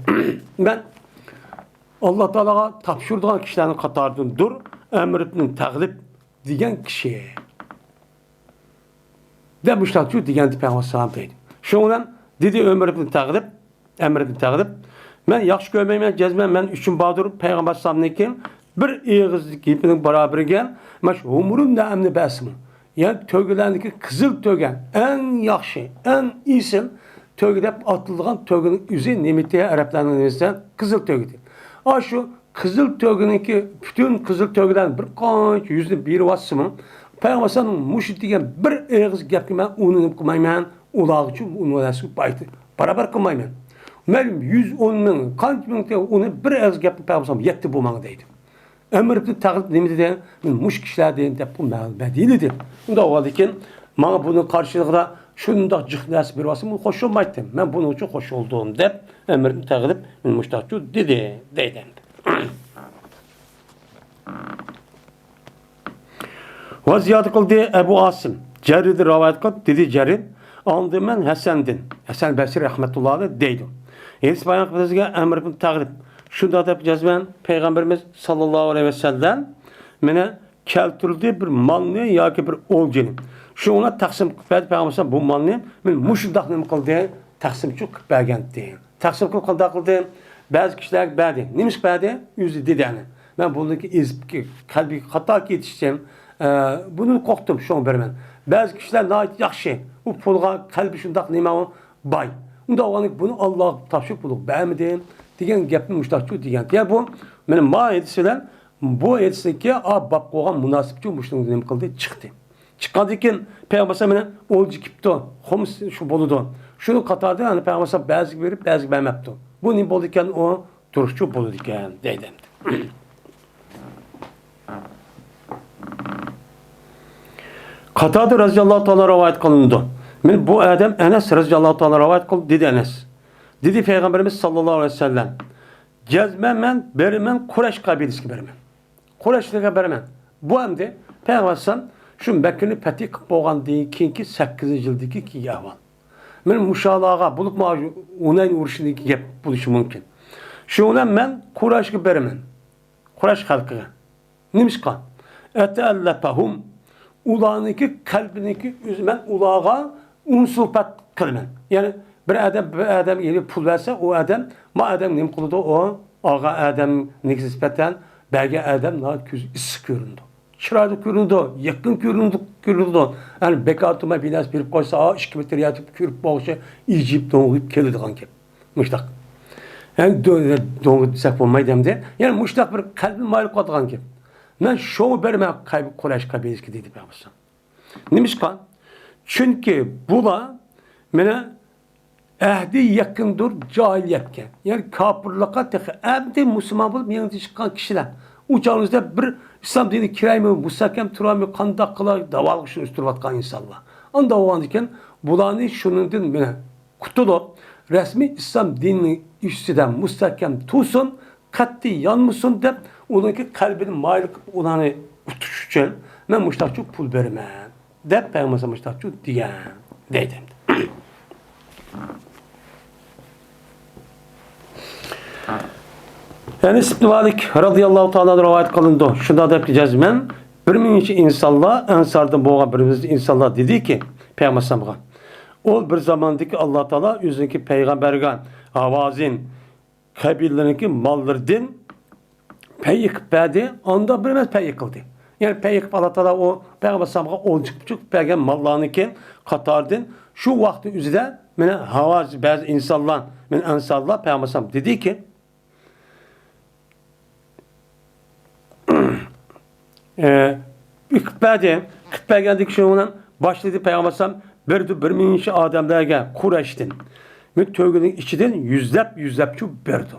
Ben Allah Teala'ya tapşırdığın kişilerin katardım dur emretinin taklip diyen kişiye. Demişler ki diyen Peygamber sallallahu deydi. Şundan dedi Ömer ibn Tağlib, men yaxşı görmeymen, cezmen men üçün Bahadur Peygamber sallallahu bir eğiz gipinin baraberigen, maş umurum da emni bəsimi. Yani tögülendeki kızıl tögen en yaxşı, en iyisin tögülep atılgan tögünün yüzü nimeteye Araplarının nimetinden kızıl tögüdür. Şu kızıl tögününki bütün kızıl tögüden bir kaç yüzde bir vatsımı Peygamber'in muşit diyen bir eğiz gepkime ununu kımayman ulağı için ununu baytı. Beraber kımayman. Məlim 110 bin, kaç bin onu bir eğiz gepkime Peygamber'in yetti bulmanı deydi. Ömer ibn Tağlib nimede deyin, men muş kişiler deyin de bu mağlubat değildir. Unda oldu ki, bana bunun karşılığında şunda cıhlası bir vasım hoş olmaydı. Ben bunun için hoş olduğum deyip Ömer ibn Tağlib men muştaqçu dedi. Ve ziyade kıldı Ebu Asim. Cerid'i rivayet kıldı, dedi Cerid. Andı men Hasan'din. Hasan Basri rahmetullahi deydi. Elis bayan kıldığı Ömer ibn Tağlib. Şunda da cezben Peygamberimiz sallallahu aleyhi ve sellem mene keltirdiği bir malını ya ki bir olcunu. Şu ona taksim kıpaydı Peygamberimiz bu malını men muşundaqını kıldı taksim çok bergenti. Taksim kıldı bazı kişiler berdi. Neymiş berdi? Yüzü dedi yani. Ben buradaki izki kalbi hata ki yetişeceğim. Bunu korktum şu an vermen. Bazı kişiler daha yaxşı. Bu pulga kalbi şundaq neyme o bay. Unda olanık bunu Allah tavşik bulup beğenmedi. Diyen gapni muştaqçu diyen. Yani bu benim ma edisiler bu edisideki bab koğan münasipçi muştaqçu neyme kıldı çıktı. Çıkadı ki Peygamber mene olcu kipto. Homs şu boludu. Şunu katardı yani Peygamber bazı verip bazı vermepti. Bu ne boldu iken o duruşçu boldu iken dedim. Katade radıyallahu ta'ala rivayet kılındı. Men bu adam Enes radıyallahu ta'ala rivayet kıldı dedi Enes. Dedi Peygamberimiz sallallahu aleyhi ve sellem. Cezmen berimen Kureyş kabilesi berimen. Kureyş'te berimen. Bu emdi Peygamber şu Mekke'ni fethi boğan deyin ki 8. yıldaki ki yahvan. Men muşalağa bulup mağaju unayn uruşundaki gap buluşu mümkün. Şundan men Kureyş'e berimen. Kureyş halkı. Nimiş kan? Eteellefehum ulağınki kalbiniki üzmen ulağa unsulpat kılmen. Yani bir adam yeni pul verse o adam ma adam nim kılıdı o ağa adam nispeten belge adam na küz is göründü. Çıraydı göründü, yakın göründü. Yani bekatıma binas bir koysa 2 metre yatıp körüp boğuşa icip doğup kelidi kanki. Muştak. Yani doğup sak olmaydı de. Yani muştak bir kalbin malik atgan ki. Ben şovu berme kaybı Kureyş kabilesi dedi Peygamber. Nimiş kan? Çünkü bula mene ehdi yakındır cahiliyetke. Yani kapırlığa tek evde Müslüman bulup yanında çıkan kişiler. Uçağınızda bir İslam dini kirayımı, musakem turamı, kandakla, davalık şunu üstürvatkan insanlar. Anda o an iken bulanı şunun din mene kutulu resmi İslam dinini üstüden mustakem tutsun, katli yanmışsın de onunki kalbinin malik olanı tutuş için ben müştakçı pul vermem. De Peygamber'e müştakçı diyen dedim. Enes İbn Malik radıyallahu ta'ala rivayet kılındı. Şunda da cezmen bir minci insanlar ensardan boğan birimiz insanlar dedi ki Peygamber'e o bir zamandaki Allah Teala yüzündeki peygamberge avazin kabillerindeki mallardan peyik bedi anda bilmez peyik kıldı. Yani peyik Allah Teala o Peygamber'e olcukçuk peygamber mallarını ki katardın şu vakti üzerinde mene havaz bazı insanlar men ensarlar Peygamber'e dedi ki Kıtbaya geldik şundan başladı Peygamber bir minci adamlarga Kureyş'tin. Tövgünün içinden yüzlep şu berdi.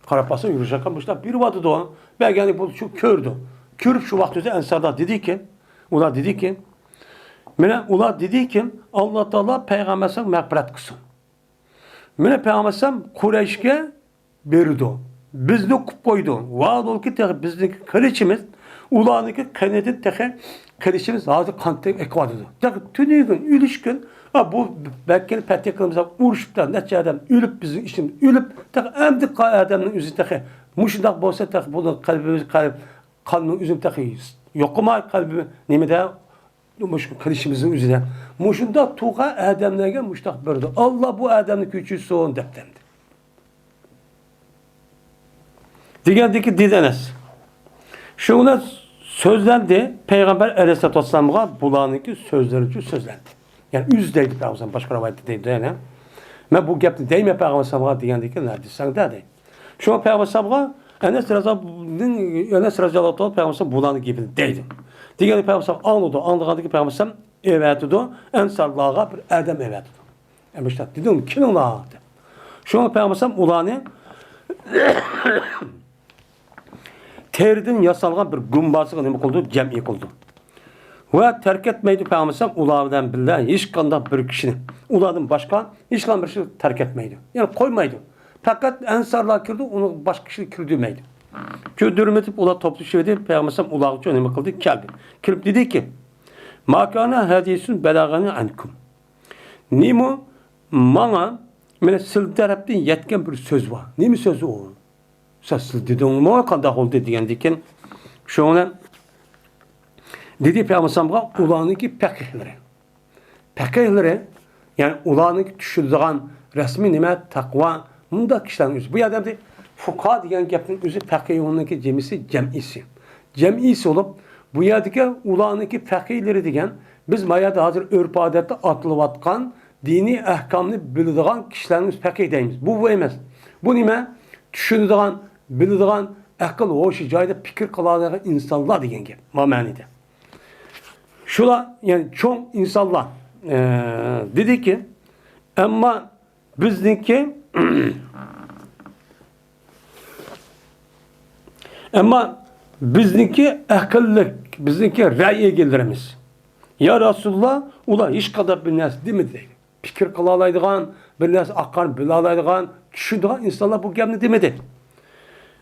Karapasın yürüyecek kalmışlar. Bir vadı doğan. Belki bu şu kördü. Körüp şu vakti ensarda dedi ki Allah Teala Peygamber'e mağfiret kılsın. Mene Peygamber'e Kureyş'e berdi. Bizni koydu. Vaad ol ki bizdeki kılıçımız ulağındaki kaynatıp kılıçımız hazır kantık ekvadıdı. Tünüğün, ilişkin bu belki peteklerimize uğraşıp da nece adam ölüp bizim işimiz ölüp emdik adamın üzerinde muşundak bolsa bunu kalbimiz kanın üzerinde yokuma kalbimiz nemede mush qilishimizning o'zida mushunda tuğa adamlarga mushtaq berdi. Allah bu adamni kuchi so'n deb demdi. Degandiki dedi Enes. Şuna sözlendi Peygamber Aleyhisselatü Vesselam'a bulanınki sözleri için sözlendi. Yani üzdeydi Peygamber başka rivayette deydi yani. Ben bu gapni deyme Peygamber Aleyhisselam'a degandiki nerede sen dedi. Şuna Peygamber Aleyhisselam'a Enes radıyallahu anh Peygamber bulanı gibi deydi. Degandiki Peygamber anlığındaki Peygamber evet dedi. Ensarlığa bir adam evet dedi. Yani işte dedim kimin lağı? Şuna Peygamber ulanı terden yasalgan bir gumbazı nima qildi? Jam'i qildi. Va terk etmeydi Peygamber ulardan billahi hech qanday bir kishini, ulardan boshqa hech qanday bir kishi terk etmeydi. Yani qo'ymaydi. Fakat ensarlar kirdi, onu başka kişi kirdirmeydi. Kirdirmeyip ular toplashib Peygamber ular uchun nima qildi? Keldi. Kirib dedi ki: "Ma kana hadisun balagani ankum." Nima mana meni siz tarafdan yetgan bir so'z bor. Nima so'zi o? Siz dedingmi qanday oldu degandikin shuni dedi Peygamber ularniki fakihleri yani ularniki tushunadigan rasmiy nima taqvo bunda kishilarning o'zi bu yerda fuqaha degan gapning o'zi fakihlarniki jamisi olib bu yerdagi ularniki fakihleri degan biz mayada hozir urf odatda atilayotgan diniy ahkomni biladigan kishilarning fakih deymiz. Bu emas. Bu nima? Tushunadigan biladigan akıl hoşu joyida fikir qiladigan insonlar degan gap ma'nida. Shular yani çoğ insonlar dedi ki ama bizniki akıllık bizniki ra'y egelerimiz. Ya Resulullah ular hech qadar bir narsa demedi. Fikir qila oladigan, bir narsa aqar bila oladigan, tushunadigan insonlar bu gapni demedi.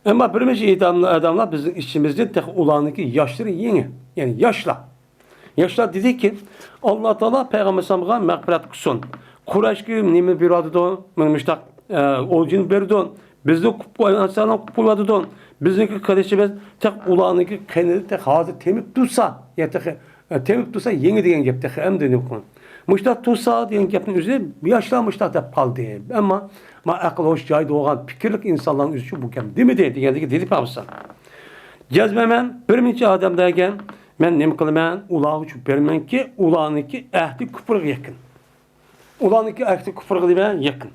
Ama birimiz adamlar bizim içimizde tek olanı ki yaşları yeni. Yani yaşla. Yaşla dedi ki Allah Teala Peygamber Sallallahu mağfiret kılsın. Kureyş gibi nime bir adı da müştak olcun berdi. Bizde insanlar kupuladı da bizdeki kardeşimiz tek olanı ki kendini tek hazır temip tutsa ya temip tutsa yeni diyen gap tek hem de ne konu. Müştak tutsa diyen gapın üzerine yaşla müştak da kaldı. Ama akıl hoş cayda olan fikirlik insanların üzücü bu kem. Değil mi dedi? Yani dedi Peygamber. Cezmemen birinci adamdayken men nima qilaman? Ular uchun berman ki ularniki ahdi kufrga yaqin. Ularniki ahdi kufrga yaqin.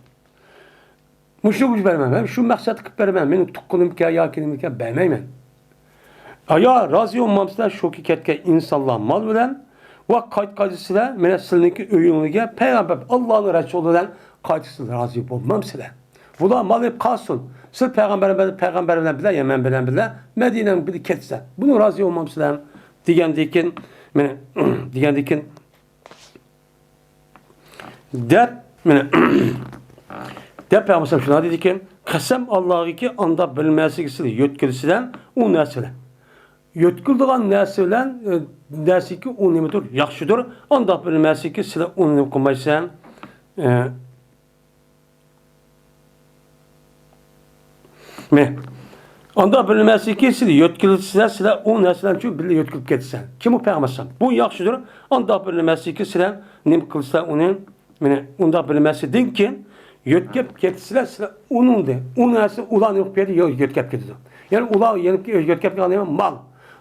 Mushu uch berman. Ben shu maqsad qilib beraman. Mening tuqqunimga yoki bermayman. Aya rozi olmamsizlar shuki ketgan insonlar mol bilan va qaytqazisizlar meni sizniki uyingizga payg'ambar Allohning rasuli bilan qaytisiz rozi bo'lmamsizlar. Bular mal hep kalsın. Siz peygamber bilen bile, Yemen bilen bile, Medine'nin bile ketsen. Bunu razı olmamsızlar. Digendikin, der, der Peygamber şuna dedi ki, kasem Allah'ı ki anda bilmezlikisi yetkilisinden o nesile. Yetkildiğin nesilen dersi ki o nemidir, yaxşıdır. Anda bilmezlikisi size onu ne koymaysan, anda bilmesi ki siz yetkilisinden size o neslen çünkü bile yetkilip ketsen. Kim o Peygamber? Bu yaxşıdır. Anda bilmesi ki size nim kılsa onun onda bilmesi din ki yetkilip ketsen size onun de. O neslen ulan yok bir yok yetkilip ketiyor. Yani ulan yetkilip ketiyor mal.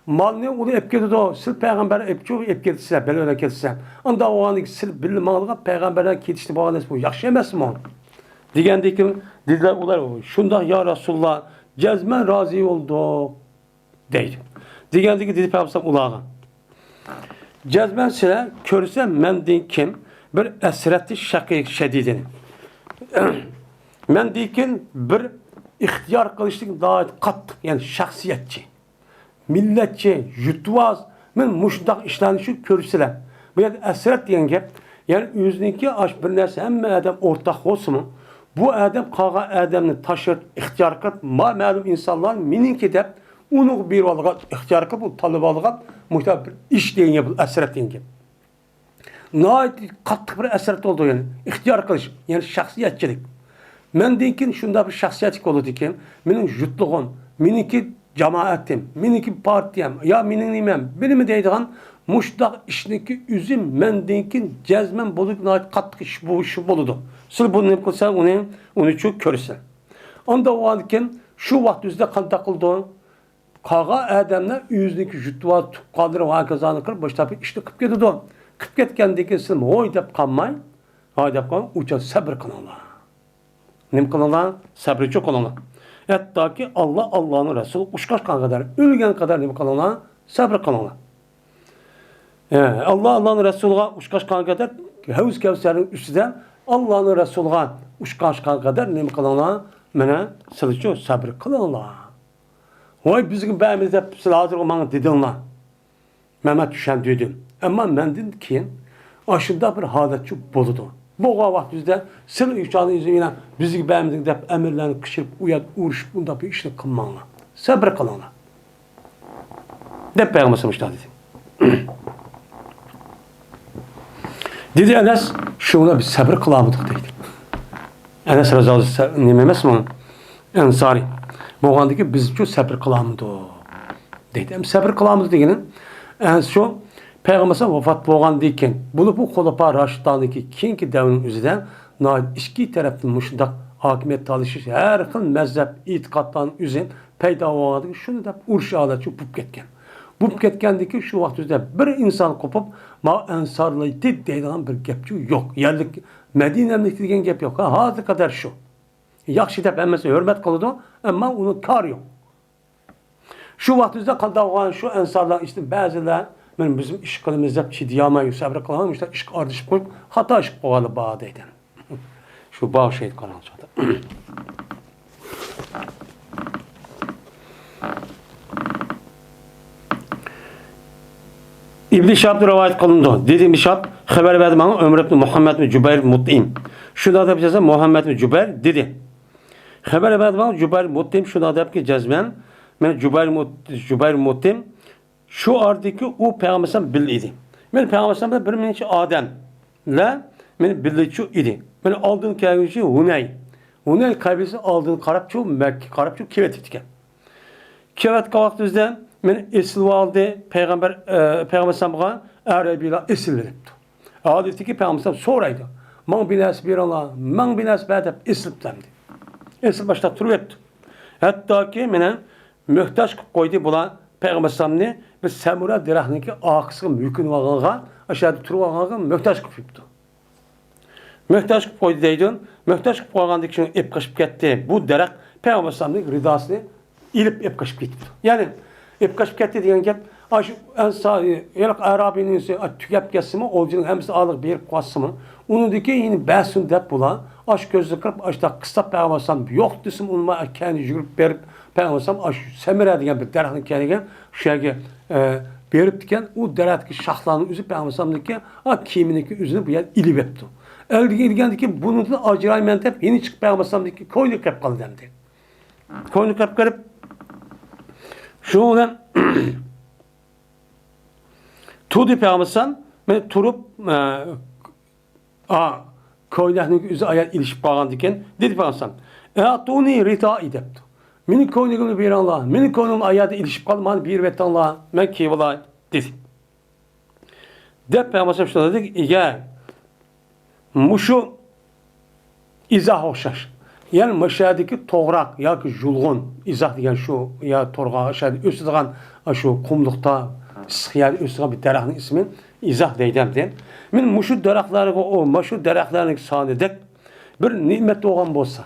Mal ne onu epketiyor. Siz Peygamber epketiyor. Böyle öyle ketiyor. Anda o anı siz bilmağlığa Peygamber'den ketişti bu bu yaxşı emez mi? Digendeki dediler ular şunda ya Resulullah cezmen razı oldu deydi. Digendeki dedi Peygamber ulağa. Cezmen size körse mendin kim bir esreti şakik şedidini. Mendikin bir ihtiyar kılışlık daha kattık yani şahsiyetçi. Milletçi, yutvaz men muşdak işlenişi körseler. Bu yani esret diyen gap yani yüzündeki aş bir nerse hem adam ortak olsun mu? Bu adam kağa adamını taşır, ihtiyar kılıp, malum insanlar mininki de onu bir valığa ihtiyar kılıp, talı valığa muhtemelen bir iş deyin yapıl, esret deyin gibi. Nait katlık bir esret oldu yani. İhtiyar kılış, yani şahsiyetçilik. Men deyken şunda bir şahsiyetçilik oldu deyken, benim jutluğum, mininki cemaatim, mininki partiyem, ya minin nimem, benim deydiğin muştaq işniki üzüm mendinkin cezmen bolup qattiq iş bu işi boludu. Sil bunu ne qilsan uni çok körsen. Onda o halken şu vaqt üzde qanda qildi. Qağa adamlar yüzdeki jutva tuqqandır va kazanı qilib boshlab ishni qilib ketdi. Qilib ketgandan keyin siz hoy deb qolmay, hoy deb qolmay, ucha sabr qilinglar. Nim qilinglar? Sabrchi qilinglar. Hattoki Allah'ın Resulü uçqaşqan kadar, ölgen kadar nim qilinglar? Sabr qilinglar. Allah'ın Resulü'ne uçqaşqan kadar Havuz Kevser'in üstüden Allah'ın Resulü'ne uçqaşqan kadar nim qilinglar? Mana sizlar sabr qilinglar. Hoy bizim bəyimizdə sizlər hazır olmanı dedinlər. Məhəmməd düşən dedim. Amma mən dedim ki, aşında bir halətçi boludu. Bu vaxt üzdə sizlər üçanın yüzüyle bizim bəyimizdə deyib əmirlərini qışırıb, uyad, uğruşub, bunda bir işini qılmanlar. Sabır qılınlar. Deyib Peyğəmbər dedi. Dedi Ənəs, şuna bir sabır qılamıdıq deydi. Ənəs Rəzalı neməməs mi? Ensari. Boğandaki biz şu sabır kılamıdı. Dedim sabır kılamıdı deginin. Şu Peygamber'e vefat boğandayken bunu bu Xulafai Raşidandaki keyinki devrinin üzerinden iki tarafın müşdak hakimiyet talışış her xil mezhep itikatların üzerine peyda boğandaky şunu da urş alat şu bup ketken. Bup ketkendeki şu vaqt üzerinde bir insan kopup ma ensarlı deydiğin bir gepçi yok. Yerlik Medine'lik degan gep yok. Hazır kadar şu. Yaxşı deb əmməsə hörmət qılıdı, amma onun kar yok. Şu vaxt üzdə qaldağan şu ensarlar işte bəzilər bizim iş qılımızda çidiyama səbr qılamamışlar, iş ardışıb qoyub, hata iş qoğalı bağa deydən. Şu bağ şeyd qalançadı. İbn-i Şahab'da rivayet kılındı. Dedi İbn-i Şahab, haber verdi bana Ömer ibn Muhammed ibn Cübeyr Mut'im. Şurada da bir Muhammed ibn Cübeyr dedi. Haber verdi bana Cübeyr Mut'im, şurada da ki cezmen, ben Cübeyr Mut'im, şu ardaki o Peygamber'den billiydi. Ben Peygamber'den bir minçi Adem'le ben billiçi idi. Ben aldığım kâgıcı Huney. Huney kabilesi aldığım Karapçı, Mekke Karapçı kivet etken. Kivet kavaktızda men esil aldı Peygamber sana Arabiyle esil veripti. Adeti ki Peygamber soraydı. Man binas bir Allah, man binas bedep esil demdi. Esil başta turuptu. Hatta ki menen mühtaç koydu bula Peygamber sana bir samura dirahniki akısı mümkün vaganğa aşağıda turvaganğa mühtaç koyuptu. Mühtaç koydu deydin. Mühtaç koygandık için ip kaşıp gitti. Bu derak Peygamber sana ridasını ilip kaşıp gitti. Yani ip kaşıp gitti diyen gep aşı ensari yalak Arabinin tükep kesimi olcunun hemsi alık bir kuasımı. Onun diki yine bəsun dep bula aş gözü kırıp aşta kısa Peygamber yok desim onunla kendi yürüp berip Peygamber aş semire diyen bir derahın kendine şeye berip diken o derahtaki şahlanın üzü Peygamber'deki kiminiki üzünü bu yer ilip etdi. Elde geldi bunun da acıray mentep yeni çık Peygamber'deki koynu kep kaldı demdi. Koynu kep garip şu olan Tudi Peygamber'den ben turup koynahın üzü ayet ilişip bağlandı iken dedi Peygamber'den E'atuni rita idepti. Meni koynugumni bir Allah, meni koynugum ayeti ilişip kalman bir vet Allah, men kivala dedi. Dep Peygamber'den şuna dedik, ya muşu izah okşaş. Yani meşadaki toğrak ya ki julğun izah diyen şu ya torğa aşağıda üstüden şu kumlukta sıhhiyat üstüden bir derahın ismin izah deydem diyen. Men muşu derakları o meşhur deraklarını sanedek bir nimet doğan bolsa.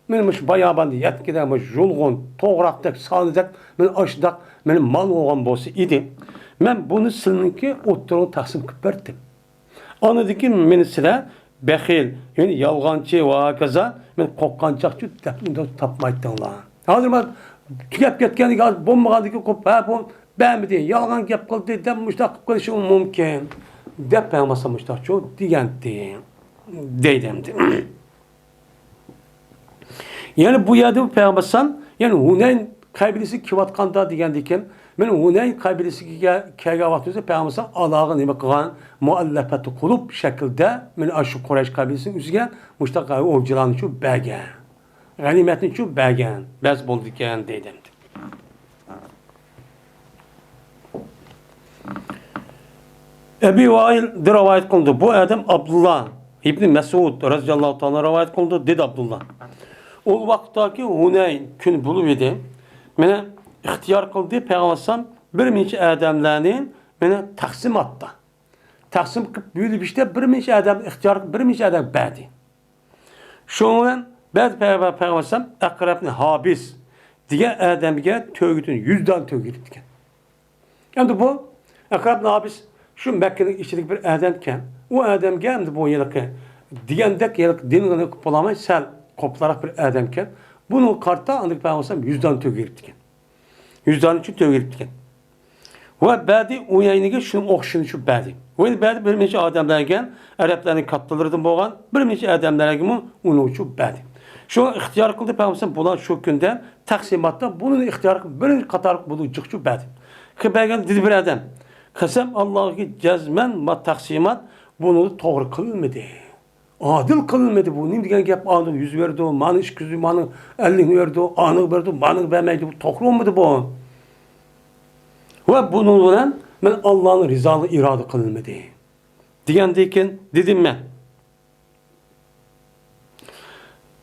Men muş bayaban yetkide muş julğun toğraktak sanedek men aşdak men mal olgan bolsa idi. Men bunu sizinki oturun taksim kıp berdim. Anladık men size Behil, yani yalgancı ve kaza, ben kokkancakçı tapmaydılar. Hazır mı? Tükep ketkenlik az bomba ki kop, ben mi diye yalgan kep kıldı, demişler kılışım mümkün. Dep yapmasamışlar çok diyendi, deydemdi. Yani bu yerde bu Peygamber'san, yani Huneyn kabilesi kivatkanda diyendiken, men Huneyn kabilesi kega vaxtında Peygamber'san Allah'ın nime kılan muallafeti kulup şekilde men aşı Kureyş kabilesinin üzgen müştaka ovcılarını şu bəgən. Ganimetini şu bəgən. Bəz buldu diken deydemdi. Ebi Vail de rivayet kıldı. Bu adam Abdullah İbn Mesud radıyallahu ta'ala rivayet kıldı. Dedi Abdullah. O vaktaki Hunayn gün bulup idi. Mene ihtiyar kıldı Peygamber bir neçe adamlarni mene taksim attı. Taksim kılıp büyülüp işte bir neçe adam ihtiyar bir neçe adam berdi. Şundan bəzi Peygamber Akrabni Habis diye adamga tövgütünü 100'dan tövgüt etken. Yani bu Akrabni Habis şu Mekke'nin içindeki bir adamken o adam geldi bu yılki diyendek yılki dinini kupalamay sel koplarak bir adamken bunu kartta andık Peygamber 100'dan tövgüt etken. 100'dan için tövgüt etken. Ve bədi o yayınıga şunun oxşunu şu bədi. Ve bədi bir neçə adamlarga Araplarning kattalarından bo'lgan bir neçə adamlarga onu şu bədi. Şu ixtiyor kıldı Peygamber bular şu günde taksimatda bunun ixtiyor bir qatar bunu çıkçu bədi. Kıbərgən dedi bir adam. Qasam Allah'ı cezmen ma taksimat bunu doğru kılmadı. Adil kılmadı bu. Ne degan gap adil yüz verdi o, manı iş küzü, manı 50 verdi o, anı verdi, manı vermeydi bu. Doğru olmadı bu. Ve bunun bilen ben Allah'ın rizalı irade kılınmadı. Diyendeyken dedim ben.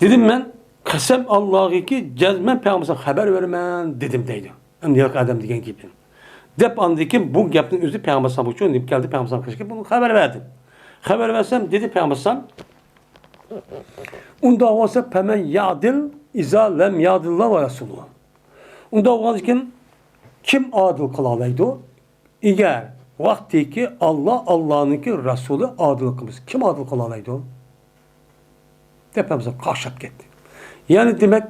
Dedim ben kasem Allah'ı ki cezmen Peygamber'e haber vermen dedim deydi. Hem diğer adam diyen gibi. Dep andaki bu yaptığın özü Peygamber'e bu çoğun geldi Peygamber'e kaçıp bunu haber verdim. Haber versem dedi Peygamber'e unda olsa pemen yadil iza lem yadillah ve Resulullah. Unda olsa kim adil kılalaydı? Eğer vakti ki Allah'ınki Resulü adil kılmış. Kim adil kılalaydı? Tepemize karşıp gitti. Yani demek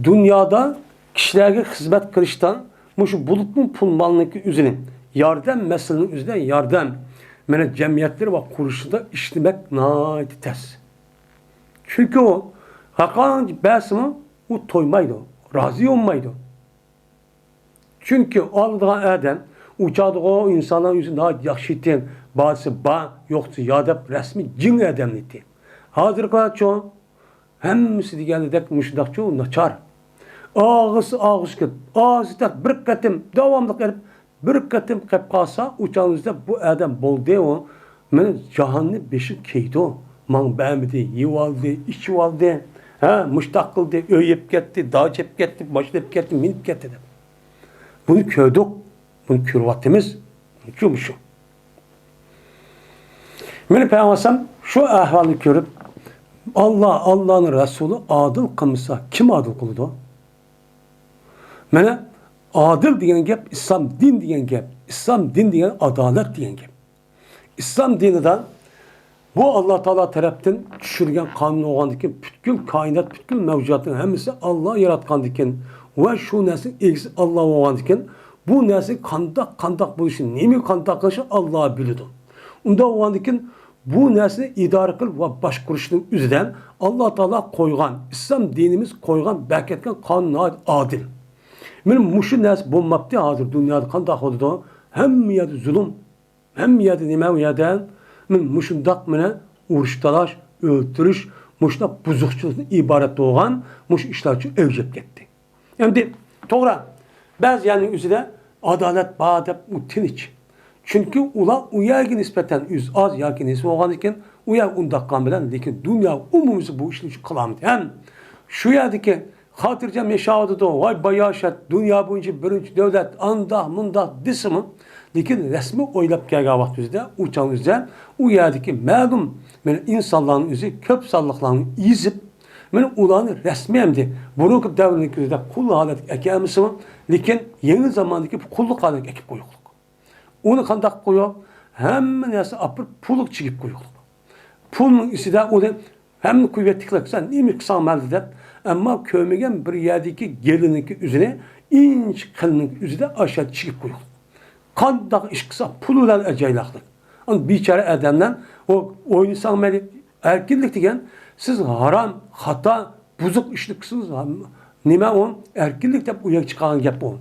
dünyada kişilerine hizmet kılıştan şu bulutun pulmanlık üzerine yardım meselinin üzerine yardım mene cemiyetleri ve kuruluşunda işlemek naydi tez. Çünkü o hakan basımı o toymaydı. Razı olmaydı. Çünkü aldığı adam uçadığı o insanların yüzünde daha yakşitten bazısı yoktu ya resmi cin adamıydı. Hazır kadar çoğu hemmisi diğerli dek müşdak çoğu naçar. Ağız git. Ağız tak bir katım devamlı gelip bir katım kap kalsa uçağınızda bu adam boldu o. Men cahanlı beşik keydi o. Man beğenmedi, yivaldı, içivaldı. Müştak kıldı, öyüp gitti, dağ çep gitti, başlayıp gitti, minip gitti. Bunu köydük, bunu kürvattığımız, bunu kürmüşüm. Benim Peygamberim şu ahvalini görüp, Allah'ın Resulü adil kılmışsa, kim adil kılıdı? Mene adil diyen gep, İslam din diyen gep, İslam din diyen adalet diyen gep. İslam dini de bu Allah Teala tarafından düşürgen kanun olan diken, bütün kainat, bütün mevcudatın hemisi Allah yaratkan diken ve şu nesil ilgisi Allah olan diken, bu nesil kandak bu işin, nemi kandak kılışı Allah'a biliyordu. Onda olan diken, bu nesli idare kıl ve başkuruşunun üzerinden Allah Teala koygan, İslam dinimiz koygan, bekletken kanun adil. Benim muşu nesli bulmaptı hazır dünyada kandak oldu. Hem yedi zulüm, hem yedi nime yedi, men muşundak mene uğruş talaş, öldürüş, muşuna buzukçuluktan ibaret doğan, muş işlerçi evcep gitti. Yani doğru, bazı yani üzerinde adalet, bağdep, utiniç. Çünkü ula uyargı nispeten az yargı nispeti olan iken uyar undakkan bilen lekin dünya umumusu bu işini kılamdı. Hem şu yerdeki hatırcam yaşadı da vay bayaşat dünya boyunca birinci devlet andah mundah disimi lekin resmi oylap gelgen vaktimizde uçan üzerine o yerdeki məlum insanların üzü köp sallıklarını izip ulanı resmi emdi. Bunu devletlik üzerinde kul halet ekemisi lekin yeni zamandaki kulluk halet ekip koyuyor. Onu kandak koyuyor, hem neyse apır puluk çıkıp koyuyor. Pulun isi de o da hem kuvvetlikler, sen iyi mi kısa meldi de, ama kövmegen bir yerdeki gelininki üzerine inç kılının üzerine aşağı çıkıp koyuyor. Kandak iş kısa, pulular ecaylaklık. Ama biçare adamdan o insan meldi, erkillik diyen, siz haram, hata, buzuk işlik kısınız, nime on, erkillik de uyak çıkan gap o.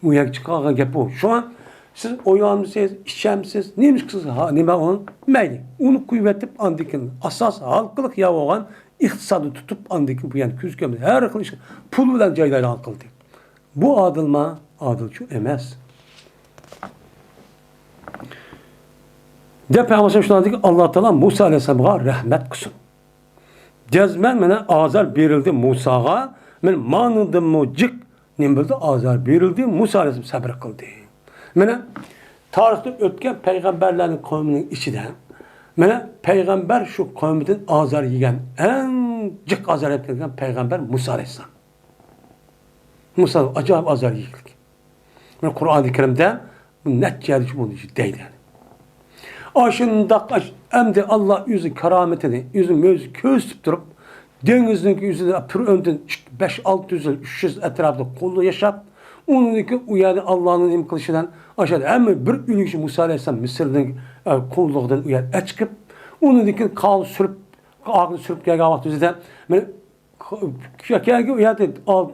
Uyak çıkan gap o. Şu an siz oyanmışsınız, içemmişsiniz, neymiş kısız nime on? Meyli. Onu kuvvetip andikin. Asas halkılık ya olan iktisadı tutup andikin bu yani küzgömüz. Her kılıç pul bilen caylayla halkıldı. Bu adılma adılçı emez. De Peygamber şuna dedi ki Allah Teala Musa Aleyhisselam'a rahmet kılsın. Cezmen mene azar verildi Musa'ga. Men manıdım mucik ne bildi azar verildi Musa Aleyhisselam sabır kıldı. Mene tarihte ötken peygamberlerin kavminin içinden mene peygamber şu kavmiden azar yiyen en cık azar ettiren peygamber Musa Aleyhisselam. Musa acayip azar yiyildi. Yani Kur'an-ı Kerim'de bu net geldi bunun için değil yani. Aşında hem de Allah yüzü kerametini, yüzü mözü köz tutup denizin yüzüne pür önden 5-600 300 etrafında kullu yaşap onun ki uyanı Allah'ın imkılışından aşağıda hem bir ülücü Musa Aleyhisselam Mısır'dan kulluğundan uyan çıkıp onun ki kal sürüp ağını sürüp gelgen vakti yüzünden şekerge uyanı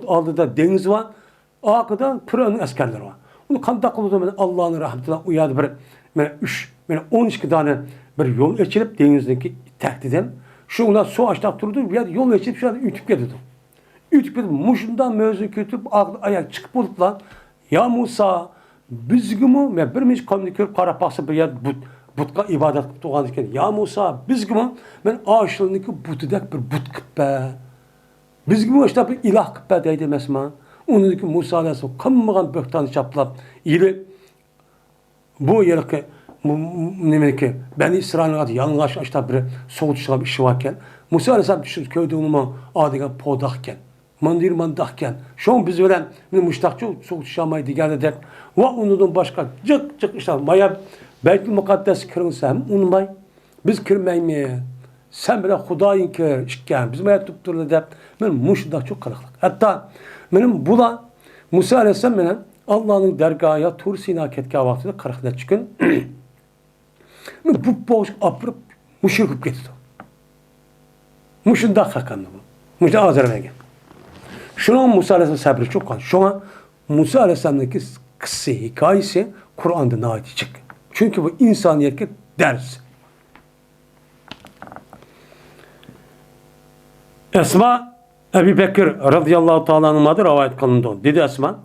aldı da deniz var ağıdan pür önden askerler var. Onu kandak kıldı Allah'ın rahmetinden uyanı bir 12 tane bir yol geçirip denizdeki tehdiden şunlar su açtak durdu ya yol geçirip şurada ütüp geldi. Ütüp geldi. Muşundan mevzu kötüp ayak çıkıp olup lan ya Musa bizgimi ve bir miş komünikör para pası bir yer butka ibadet kıp doğan iken ya Musa bizgimi ben ağaçlarındaki butudak bir but kıp be. Bizgimi işte bir ilah kıp be deydi mesma. Onun ki Musa Aleyhisselam kımmagan böktanı çaplap ili bu yerke ne ki Beni İsrail'in adı yanlış işte bir soğutuşla bir işi varken Musa Aleyhisselam şu köyde onunla adıga podakken mandir mandahken şu an biz öyle müştakçı soğutuşlamayı diğer de ve onun başka cık işte maya belki mukaddes kırılsam unmay biz kırmayım sen bile Hudayın kır işken biz maya tutturdu de ben müştakçı kırıklık hatta benim bula Musa Aleyhisselam benim Allah'ın dergahına Tur Sina ketka vaktinde 40 çıkın bu boş apırıp müşrikip gitti. Müşün daha hakandı bu. Müşün Azerbaycan. Şuna Musa Aleyhisselam sabrı çok kaldı. Şuna Musa Aleyhisselam'daki kısa hikayesi Kur'an'da naiti çık. Çünkü bu insaniyetki ders. Esma Ebu Bekir radıyallahu ta'ala anh'adır rivayet kılındı. Dedi Esma.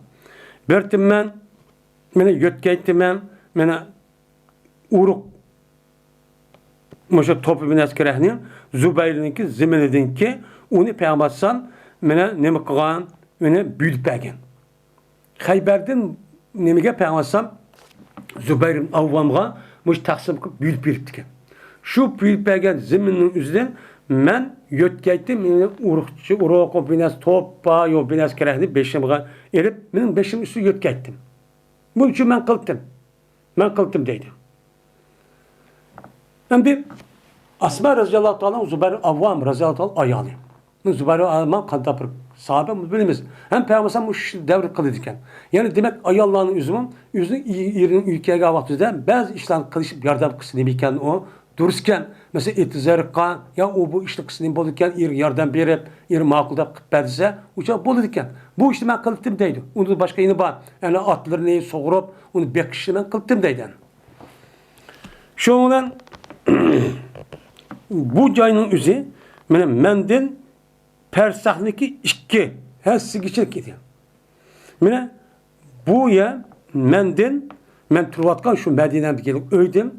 Bertim ben mene yötkeytim mene uruk Moşa topu bin askerehni Zübeyir'inki ziminidinki onu peygambersan mene nemi kılan mene büyütpegen. Hayber'den nemige peygambersam Zübeyir'in avvamga moş taksim kıp büyütpiriptiken. Şu büyütpegen ziminin üzerinden men yötkeytim mene urukçu uruku bin as toppa yo bin askerehni beşimga erip benim beşim üstü yötkeytim. Bunun için ben kıldım. Ben kıldım deydi. Şimdi Asma radıyallahu ta'ala Zübeyir Avvam radıyallahu ta'ala ayalı. Zübeyir Avvam kadar sahabe bilimiz. Hem Peygamber bu devri kılıdıkken. Yani demek ayallahın yüzünü yerin ülkeye vaktinde bazı işler kılışıp yardım kısmı iken o dururken mesela etizarqa ya o bu işte kısmı bolurken yardım berip makulda kıppadise uça bolurken bu işte ben kıldım deydi. Onu başka yine var. Yani atlarını soğurup onu bekişinden kıldım deydi. Şundan bu cayının üzü menden persahniki iki hessi geçirip gidiyor. Mene bu ya menden men turvatkan şu Medine'den bir gelip öydüm.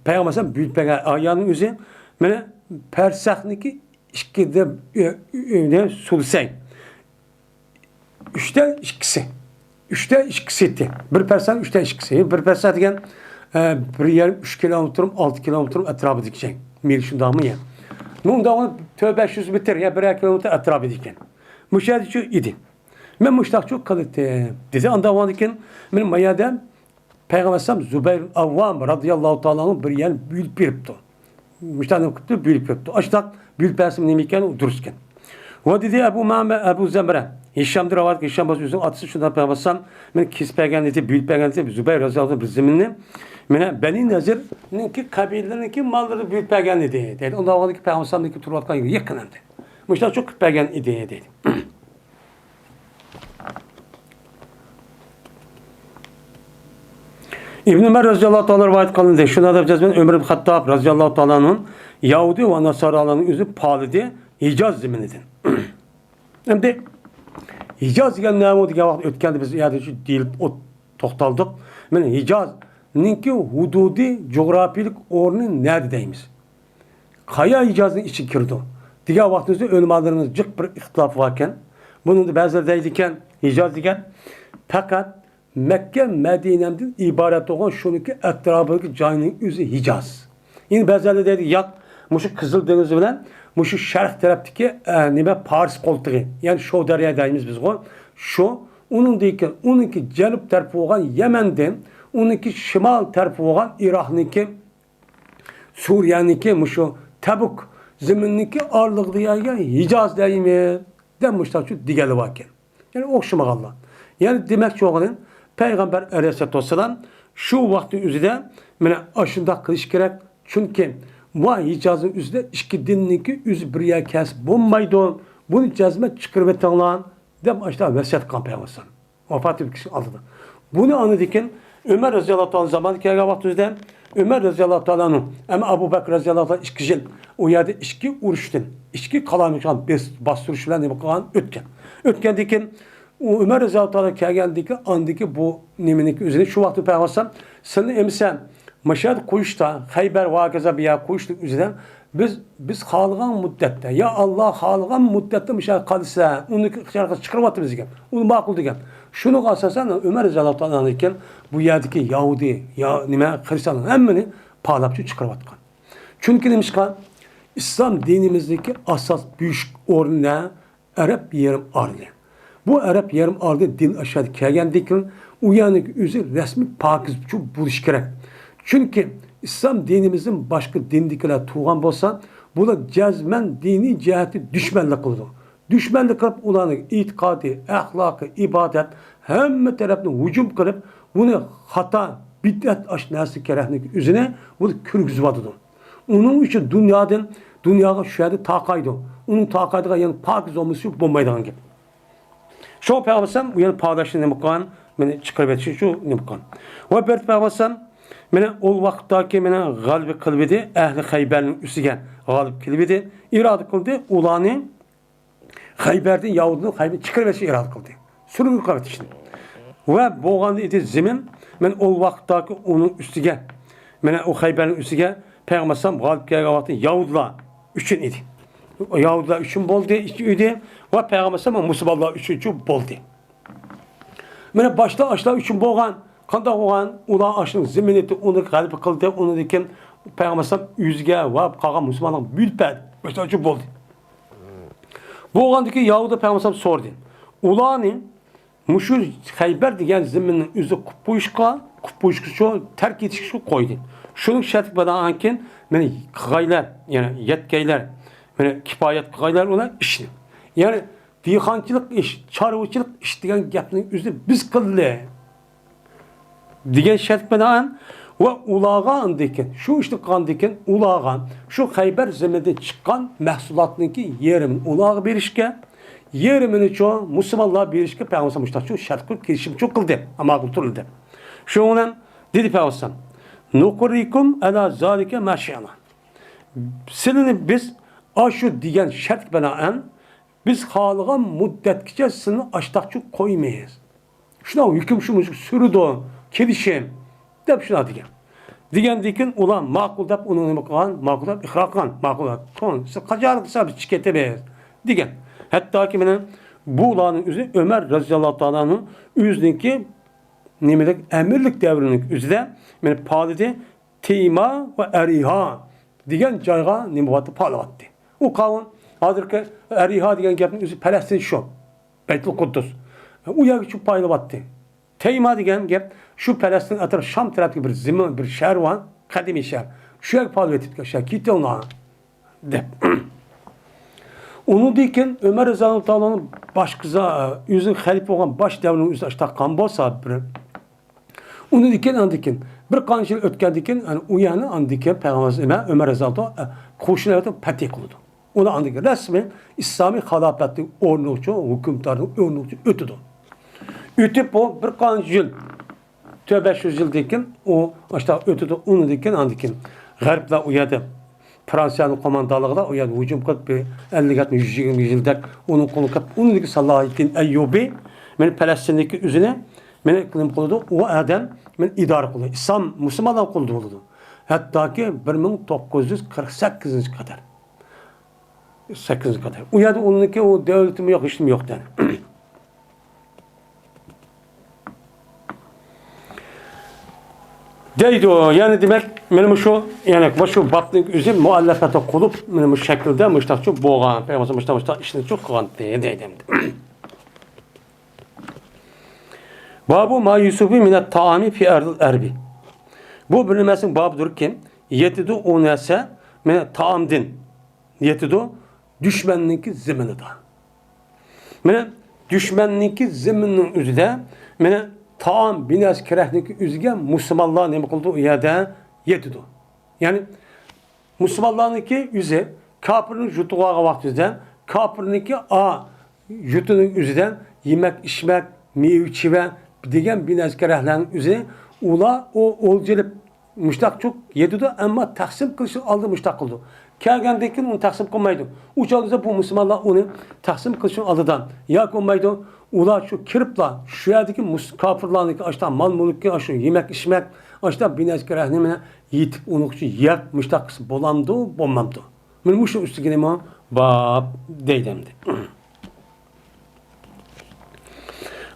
Peygamber'den büyük ayağının üzü mene persahniki iki de ne sulsen. Üçte ikisi. Üçte ikisi. Bir persah üçte ikisi. Bir persah diyen bir yer 3 kilometrim 6 kilometrim etrafı dikecek. Mil şunda mı ya? Bunun da tövbe 500 metre ya 1 kilometre etrafı diken. Müşahede şu idi. Ben müştak çok kalite. Dedi anda vandiken benim mayadan Peygamber Zübeyir Avvam radıyallahu ta'ala'nın bir yer büyük biripti. Müştahadım kıptı büyük biripti. Açtak büyük persim nemiken dururken. Ve dedi Ebu Zemre Hişam'dır avat Hişam basıyorsun atısı şundan Peygamber ben kis peygamberdi büyük peygamberdi Zübeyir radıyallahu bir zeminli Beni Nezir'ninki kabilelerinki malları büyük peygamber idi. Ondan oradaki Peygamber'deki turvatkan gibi yakın hem de. Müştah çok peygamber idi dedi. İbn-i Ömer radıyallahu ta'ala rivayet kılındı. Şuna da yapacağız ben Ömer ibn Hattab radıyallahu ta'ala'nın Yahudi ve Nasaraların üzü palidi Hicaz zeminidir. Hem de Hicaz diyen ne oldu ki ötkendi biz iade değil o toxtaldık. Yani Hicaz ninki hududi coğrafilik ornu nerede deymiz? Kaya Hicaz'ın içi kirdi. Diğer vaktimizde ölümalarımız cık bir ihtilaf varken, bunun da bazıları deydiken Hicaz diken, fakat Mekke Medine'den ibaret olan şununki etrafındaki canının yüzü Hicaz. Yine bazıları deydi yak, muşu Kızıl Denizi bilen, muşu şerh taraftaki nime Paris koltuğu. Yani şu derya deyimiz biz o. Şu, onun deyken, onunki Cenup tarafı olan Yemen'den, onunki şimal tarafı olan Irak'nınki, Suriye'ninki, muşu Tebuk zeminniki ağırlıklı yerge Hicaz deyimi demişler şu digeli varken. Yani okşamak Allah. Yani demek ki oğlanın Peygamber Aleyhisselatü Vesselam şu vakti üzerinde mene aşında kılış gerek. Çünkü bu Hicaz'ın üzerinde iki dinninki üz bir yer kes bulmaydı. Bunu cezmet çıkarıp lan dem aşağıda vesiyet kampanyası. Vefat bir kişi aldı. Bunu anladıkken Ömer Radıyallahu anh zamanı ki vakti üzerinde Ömer Radıyallahu anh'ın ama Abu Bakr Radıyallahu anh iki yıl o yerde iki uğraştın. İki kalamışan bastırışlar ne bakan ötken. Ötken diken Ömer Radıyallahu anh geldi andaki bu nimenik üzerine şu vakti peygamber senin emsen Meşhad Kuyuş'ta Hayber vakıza bir yer Kuyuş'luk üzerine biz halgan müddette ya Allah halgan müddette müşahede kalırsa onu çıkarmadı bizge. Onu makul diken. Şunu asasen Ömer Radıyallahu anh'ın bu yerdeki Yahudi ya nime Hristiyanların hemmini parlapçı çıkarmadı. Çünkü demiş ki İslam dinimizdeki asas büyük orne Arap yarım ardı. Bu Arap yarım ardı din aşağıda kelgendikin uyanık üzü resmi pakizçu buluş gerek. Çünkü İslam dinimizin başka dindikiler tuğan bolsa buna cezmen dini ciheti düşmanlık kıldı. Düşmanlık kılıp ulanık itikadi, ahlakı, ibadet hem tarafını hücum kılıp bunu hata, bid'at aşnası kerehlik üzerine bunu kürgüzvadı. Onun için dünyaya şöyle takaydı. Onun takaydığı yani pakiz olması bombaydan gibi. Şu peygambersem bu yani paydaşın ne mukan, beni çıkarıp şu ne mukan. Ve bir peygambersem mene o vakittaki mene galbi kılbidi ehli Hayber'in üstüge galip kılbidi irade kıldı ulanı Hayber'den Yahudinin Hayber'i çıkarıp irade kıldı. Sürgün kavvet için. Ve boğandı idi zemin men o vakittaki onun üstüge mene o Hayber'in üstüge peygambersem galip kılbidi Yahudiler üçün idi. Yahudiler üçün boldu idi ve peygambersem Musulmanlar üçün boldu. Mene başta aşağı üçün boğan kanda olan ula aşın zemineti onu galip kıldı onu diken peygambersem yüzge ve kalan Müslümanlar bülped başta üçün boldu. Bu oğandaki Yahudi peygambersem sordu. Ulanı muşur Hayber diyen zeminin yüzü kupuyuşka şu terk etişki koydu. Şunun şartı bana anken beni gayler yani yetkeyler beni kifayet gayler olan işini. Yani dihancılık iş, çarvıçılık iş diyen gapının yüzü biz kıldı. Diyen şart bana ve ulağan diken şu işte kan diken ulağan şu Hayber zeminde çıkan mahsulatınki yerimin ulağı bir işke yerimini çoğu Müslümanlar bir işke peygamber müştak şu şart kıl kirişim çok kıldı ama kurtuldu. Şu olan dedi peygamber nukurikum ala zalike maşiyana. Senin biz aşı diyen şart bana biz halığa müddetkice seni açtakçı koymayız. Şuna hüküm şu müzik sürüdü kedişim dep şuna digen. Digen dikin ulan makul dep onun bakan makul dep ihrakan makul dep ton kaçar kısa çikete be digen. Hatta ki benim bu ulanın üzü Ömer radıyallahu anh'ın üzündeki nimelik emirlik devrinin üzüde beni padidi Tima ve Eriha digen cayga nimuvatı palattı. O kavun hazırki Eriha digen gapın üzü Palestin şu Beytül Kuddus. O yer şu paylattı. Teyma diyen gap şu Palestin atar Şam tarafı bir zemin bir şehir var, kadimi şehir. Şu yer palvetip şehir gitti ona. De. Onu diken Ömer Rıza'nın Teala'nın baş kıza yüzün halife olan baş devrinin yüzü açta kan bolsa bir. Onu diken an diken bir kanşil ötken diken yani uyanı an diken Peygamber Ömer Rıza'nın koşuna evet pati kıldı. Onu an diken resmen İslami halafetin ornukçu hükümdarın ornukçu ötüdü. Ütüp o bir kanşil 500 yıl diken o işte ötüdü onu diken an diken Garb'da uyadı. Fransa'nın komandalığında o yani hücum kılıp bir 50-60 yıldak onun konu kap onu diken Salahaddin Eyyubi ben Palestin'deki üzerine meni nima qiladi? U adam meni idora qiladi. Islom musulmonlar qo'lida bo'ladi. Hattoki 1948 kadar. 8 kadar. U yerda uniki o devletim yo'q, hech nima yo'q dedi. Deydi o. Yani demek benim şu yani şu batning o'zi muallafata qilib, men bu shaklda mushtaqchi bo'lgan, mushta ishni çok qilgan deydi. Babu ma yusufi min at-ta'ami fi ardil arbi. Bu bilmesin babdır ki yetidu o nese men ta'amdin. Yetidu düşmanninki ziminida. Men düşmanninki ziminin üzüde men taam binas kerahniki üzüge Müslümanlar ne kıldı o yerde yetidu. Yani Müslümanlarınki yüze kafirin jutuğa vaktizden kafirinki jutunun üzüden yemek içmek meyve içme degen binas kerahların üzü ula o olculup müştak çok yedidu ama taksim kılışı aldı müştak kıldı. Kelgendeki onu taksim kılmaydı. Uçağınızda bu Müslümanlar onu taksim kılışını aldıdan ya kılmaydı. Ula şu kiripla şu yerdeki kafirlarındaki açtan mal mülkü aşı yemek içmek açtan binas kerahını yitip onu yiyip müştak kısı bolamdı bolmamdı. Men muşu üstüne mi bab deydemdi.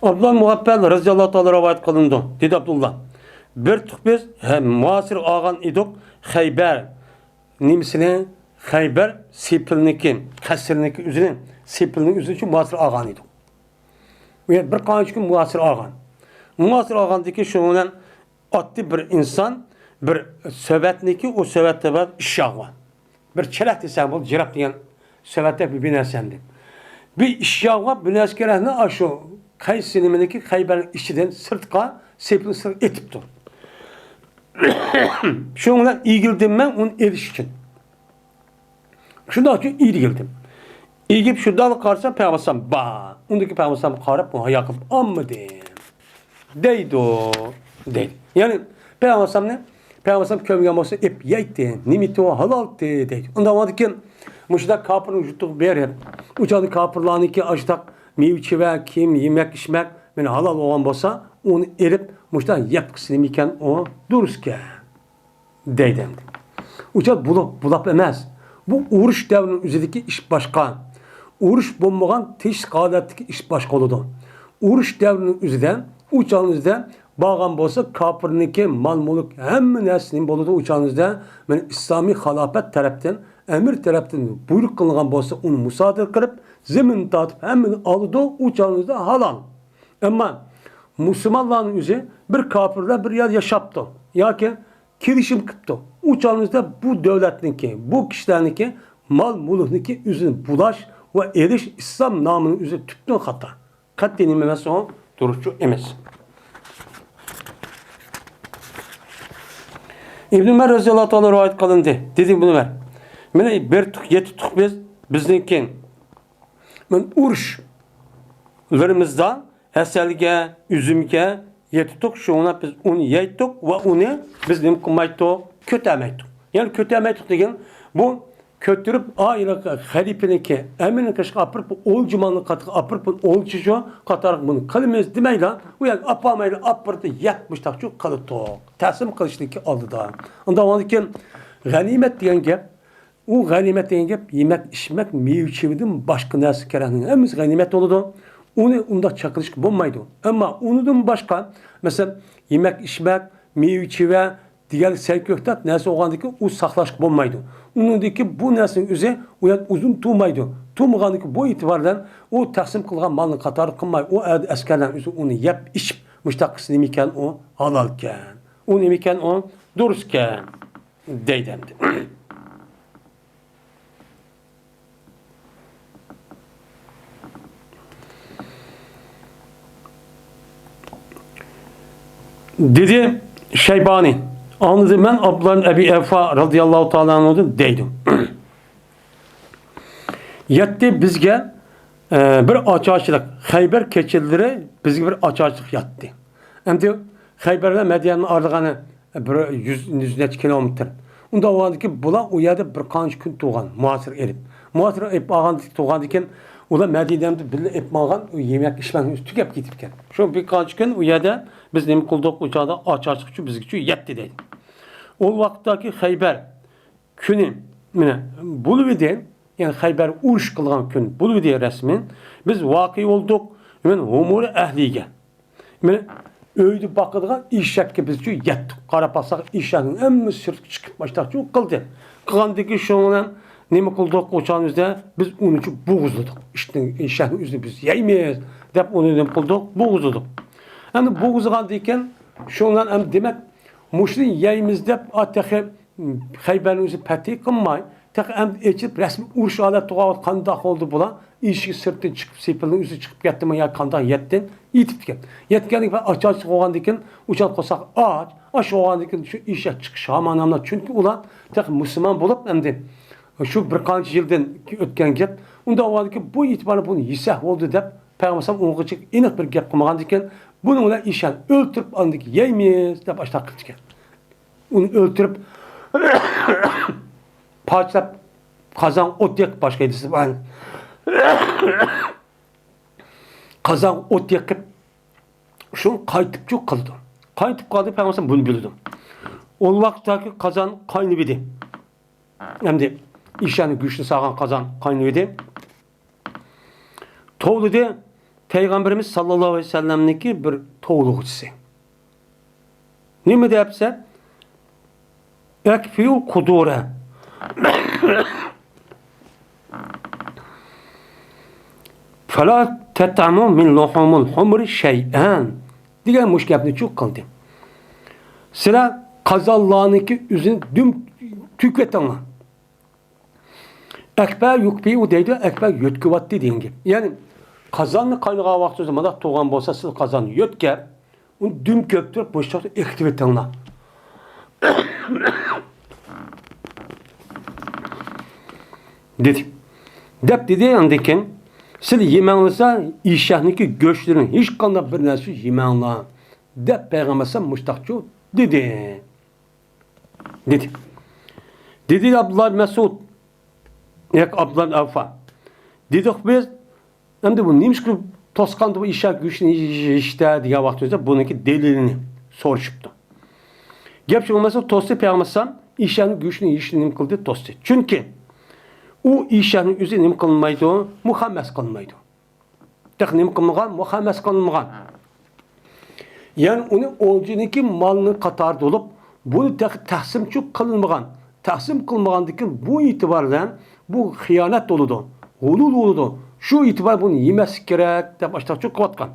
Abdullah Muhabbel razıyallahu ta'ala rivayet kılındı. Dedi Abdullah. Bir tık biz muasir ağan idik Xeyber nimisine Xeyber sepilniki kasırniki üzerine sepilniki üzerine için muasir ağan idik. Ve bir kaç gün muasir ağan. Muasir ağandaki şundan attı bir insan bir sövetniki o sövette var işağı var. Bir çelek desem bu cirap diyen sövette bir binesendi. Bir işağı var bineskerehine aşı Kaysinimindeki Xeyber'in içinden sırtka sepilin sırt etip dur. Şundan iyi girdim ben onun eriş için. Şundan için iyi girdim. İyi girip şu dalı karşısam peygambersam ondaki peygambersam karıp bu yakıp amma deyim. Deydi o. Deydi. Yani peygambersam ne? Peygambersam kömgen olsa ep yeydi. Nimiti o halal deydi. Ondan vardı ki müştak kapırın juttuk bir hep. Uçadı kapırlarını ki açtak meyve ve kim yemek içmek beni halal olan olsa onu erip müştak yapkısını iken o dururken deydi. Uçak bulap emez. Bu uğruş devrinin üzerindeki iş başka. Uğruş bulmadan teşhis kadattaki iş başka oldu. Uğruş devrinin üzerinden uçağınızda bağın olsa kapırınki mal muluk hem neslinin boludu uçağınızda ben İslami halafet taraftan emir taraftan buyruk kılınan olsa onu müsaade kırıp zemin tatıp hemen aldı uçağınızda halal. Ama Müslümanların yüzü bir kafirle bir yer yaşaptı. Ya ki kirişim kıptı. Uçağınızda bu devletninki, bu kişilerinki mal mulukniki üzerine bulaş ve eriş İslam namının üzerine tüptün hata. Kat denilmemesi o duruşçu emez. İbn-i Ömer Razıyallahu Teala rivayet kılındı. Dedi bunu ver. Mene bir tuk yeti tuk bizdenkin. Men uruş verimizde eselge, üzümge yeti tuk şuna biz onu yeytuk ve onu biz ne kumaytuk, kötemeytuk. Yani kötemeytuk degen bu kötürüp aylık halifeneki eminin kaşık apırıp olcumanlı katık apırıp olcucu katarak bunu kalimez demeyle uyan apamayla apırdı yakmış takçı kalıttı. Teslim kılıçtaki aldı da. Ondan vardı ki ganimet diyen gep o ganimet diyen gep yemek içmek mevçevidin başka neresi kerahının hemiz ganimet oldu. Onda çakılış bulmaydı. Ama ondan başka mesela yemek içmek mevçeve diğer sevköktat neresi oğandaki o saklaşık bulmaydı. Onundaki bu neslin üzeri uzun tuğmaydı. Tuğmağındaki bu itibardan o taksim kılgan malını katarı kılmay. O askerlerin üzeri onu yap içip müştakısı nemiken o halalken. O nemiken o durusken deydemdi. Dedi Şeybani. Anladım ben Abdullah'ın Ebi Evfa radıyallahu ta'ala anladım deydim. Yattı bizge bir açıklık. Xeyber keçilleri bizge bir açıklık yattı. Endi Xeyber'le Medine'nin aralığını bir 100 neçə kilometr. Onda o ki bula o yerde bir qanç gün tuğan muasir erip. Muasir erip ağandık tuğan diken Ular Medine'de birle etmagan yemek içmenin üstü gap gitipken. Şu birkaç gün u yerda biz nima qildik u chog'da ocharchiq uchun bizga yetdi deydi. O vaqtdagi Xaybar kuni mana bo'lib edi, ya'ni Xaybar urush qilgan kun bo'lib edi rasman. Biz voqea bo'ldik, men umur ahliga. Mana öydü bakıdığan işekki biz şu yettik. Karapasak işekin emmi sürtük çıkıp başlar şu kıldı. Kıgandaki şundan nemi kıldık uçağımızda biz onu için boğuzladık. İşte işekin yüzünü biz yemeyiz. Dep onu nemi kıldık boğuzladık. Yani boğuzlandıyken şundan hem demek muşlun yeyimiz dep ateşe Xaybar'ın yüzü pəti kılmay. Tek hem içip resmi uruş alet tuğavat kandak oldu bula. İşi sırtın çıkıp sepilin yüzü çıkıp yetti mi ya kandak yettin. Yetip diken. Yetkenlik ve açık olan diken uçak kosak aç olan diken şu işe çıkış aman anla. Çünkü ulan tek Müslüman bulup hem de şu bir kaç yıldan ötken gep. Onda olan diken bu itibarı bunu yisah oldu dep. Peygambersem onu çık inek bir gep kılmagan diken bunu ulan işe öldürüp andık yemeyiz dep açtak kıldıkken. Onu öldürüp parçalap kazan ot yakıp başka edisi var. Kazan ot yakıp şunu kaytıp çok kaldı. Kaytıp kaldı Peygamber bunu bildim. O vakitteki kazan kaynı bidi. Hem de işlerini güçlü sağan kazan kaynı bidi. Toğlu de Peygamberimiz sallallahu aleyhi ve sellem'deki bir toğlu hıçısı. Ne mi de yapsa? Ekfiyul kudure. فَلَا تَتَّعْمُوا مِنْ لُحُومُ الْحُمْرِ شَيْئًا diyen müşkebni çok kaldı. Sıra kazallağınınki üzerine düm tükvetanla. Ekber yukbi'u deydi, ekber yötküvattı deyin gibi. Yani kazanlı kaynağı vakti zamanda toğan bolsa siz kazanı yötker, onu düm köptürüp boşlukta ektivetanla. Dedi. Dep dedi yandıkken siz yemeğinizde işyahniki göçlerin hiç kanında bir nesi yemeğinle. Dep peygamberse müştakçı dedi. Dedi. Dedi Abdullah Mesud yak Abdullah Avfa. Dedik biz hem de bu neymiş ki toskandı bu işyak güçünü işte diye vaktizde bununki delilini soruşuptu. Gepçi olmasa tostu peygamberse işyanın güçünü işini kıldı tostu. Çünkü o işyanın üzerine nim kılınmaydı, muhammes kılınmaydı. Tek nim kılınmagan, muhammes kılınmagan. Yani onu oğlununki malını katardı olup, bunu tek tahsim çok kılınmagan. Tahsim kılınmagandaki bu itibarla bu hıyanet doludu, hulul doludu. Şu itibar bunu yemesi gerek, de başta çok kıvatkan.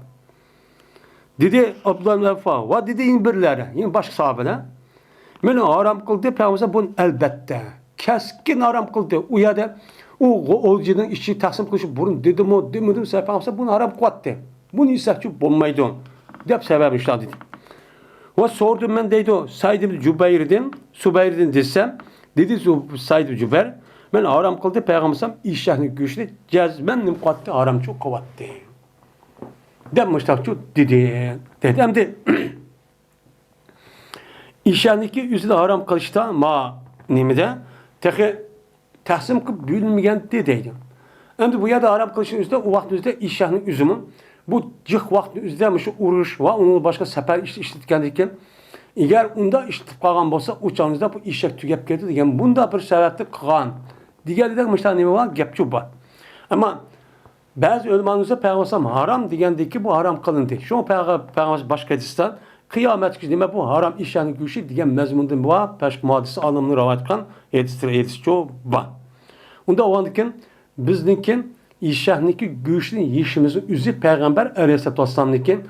Dedi Abdullah Mefa, va dedi yine birlere, yine başka sahabeler. Meni haram kıldı, Peygamber bunu elbette. Keskin haram kıldı. O yerde o oğlunun işi tahsim kılışı burun dedim o demedim Peygamber bunu haram kıvattı. Bunu ise çok bulmaydı. Dep sebep işte dedi. Ve sordum ben deydi o Said Cübeyr'den, Sübeyr'den desem, dedi Said Cübeyr, ben haram kıldı Peygamber işlerini güçlü cezmennim kıvattı, haram çok kıvattı. Demişler çok dedi. Hem de işlerini yüzüde haram kılışta ma nimide tahsim kılıp bölünmeyen dediydi. Hem de bu yada haram kılışın yüzüde o vakti yüzüde işlerini üzümün bu cık vakti üzdemiş uruş ve onun başka sefer işletkendikken eğer onda işletip kalan olsa uçağınızda bu işlek tügep geldi diyen bunda bir sebepte kalan diğer de mesela ne var gepçu var. Ama bazı ölmanızda Peygamber haram diyendeki bu haram kılındı. Şu an Peygamber başka distan kıyamet günü bu haram işlerini güçlü diyen mezmundan var. Peşk muhaddisi anlamını rivayet kılan yetiştir çoğu var. Onda o andikken bizninkin işlerini güçlü yişimizin üzü Peygamber Aleyhisselatü Vesselam'nınkin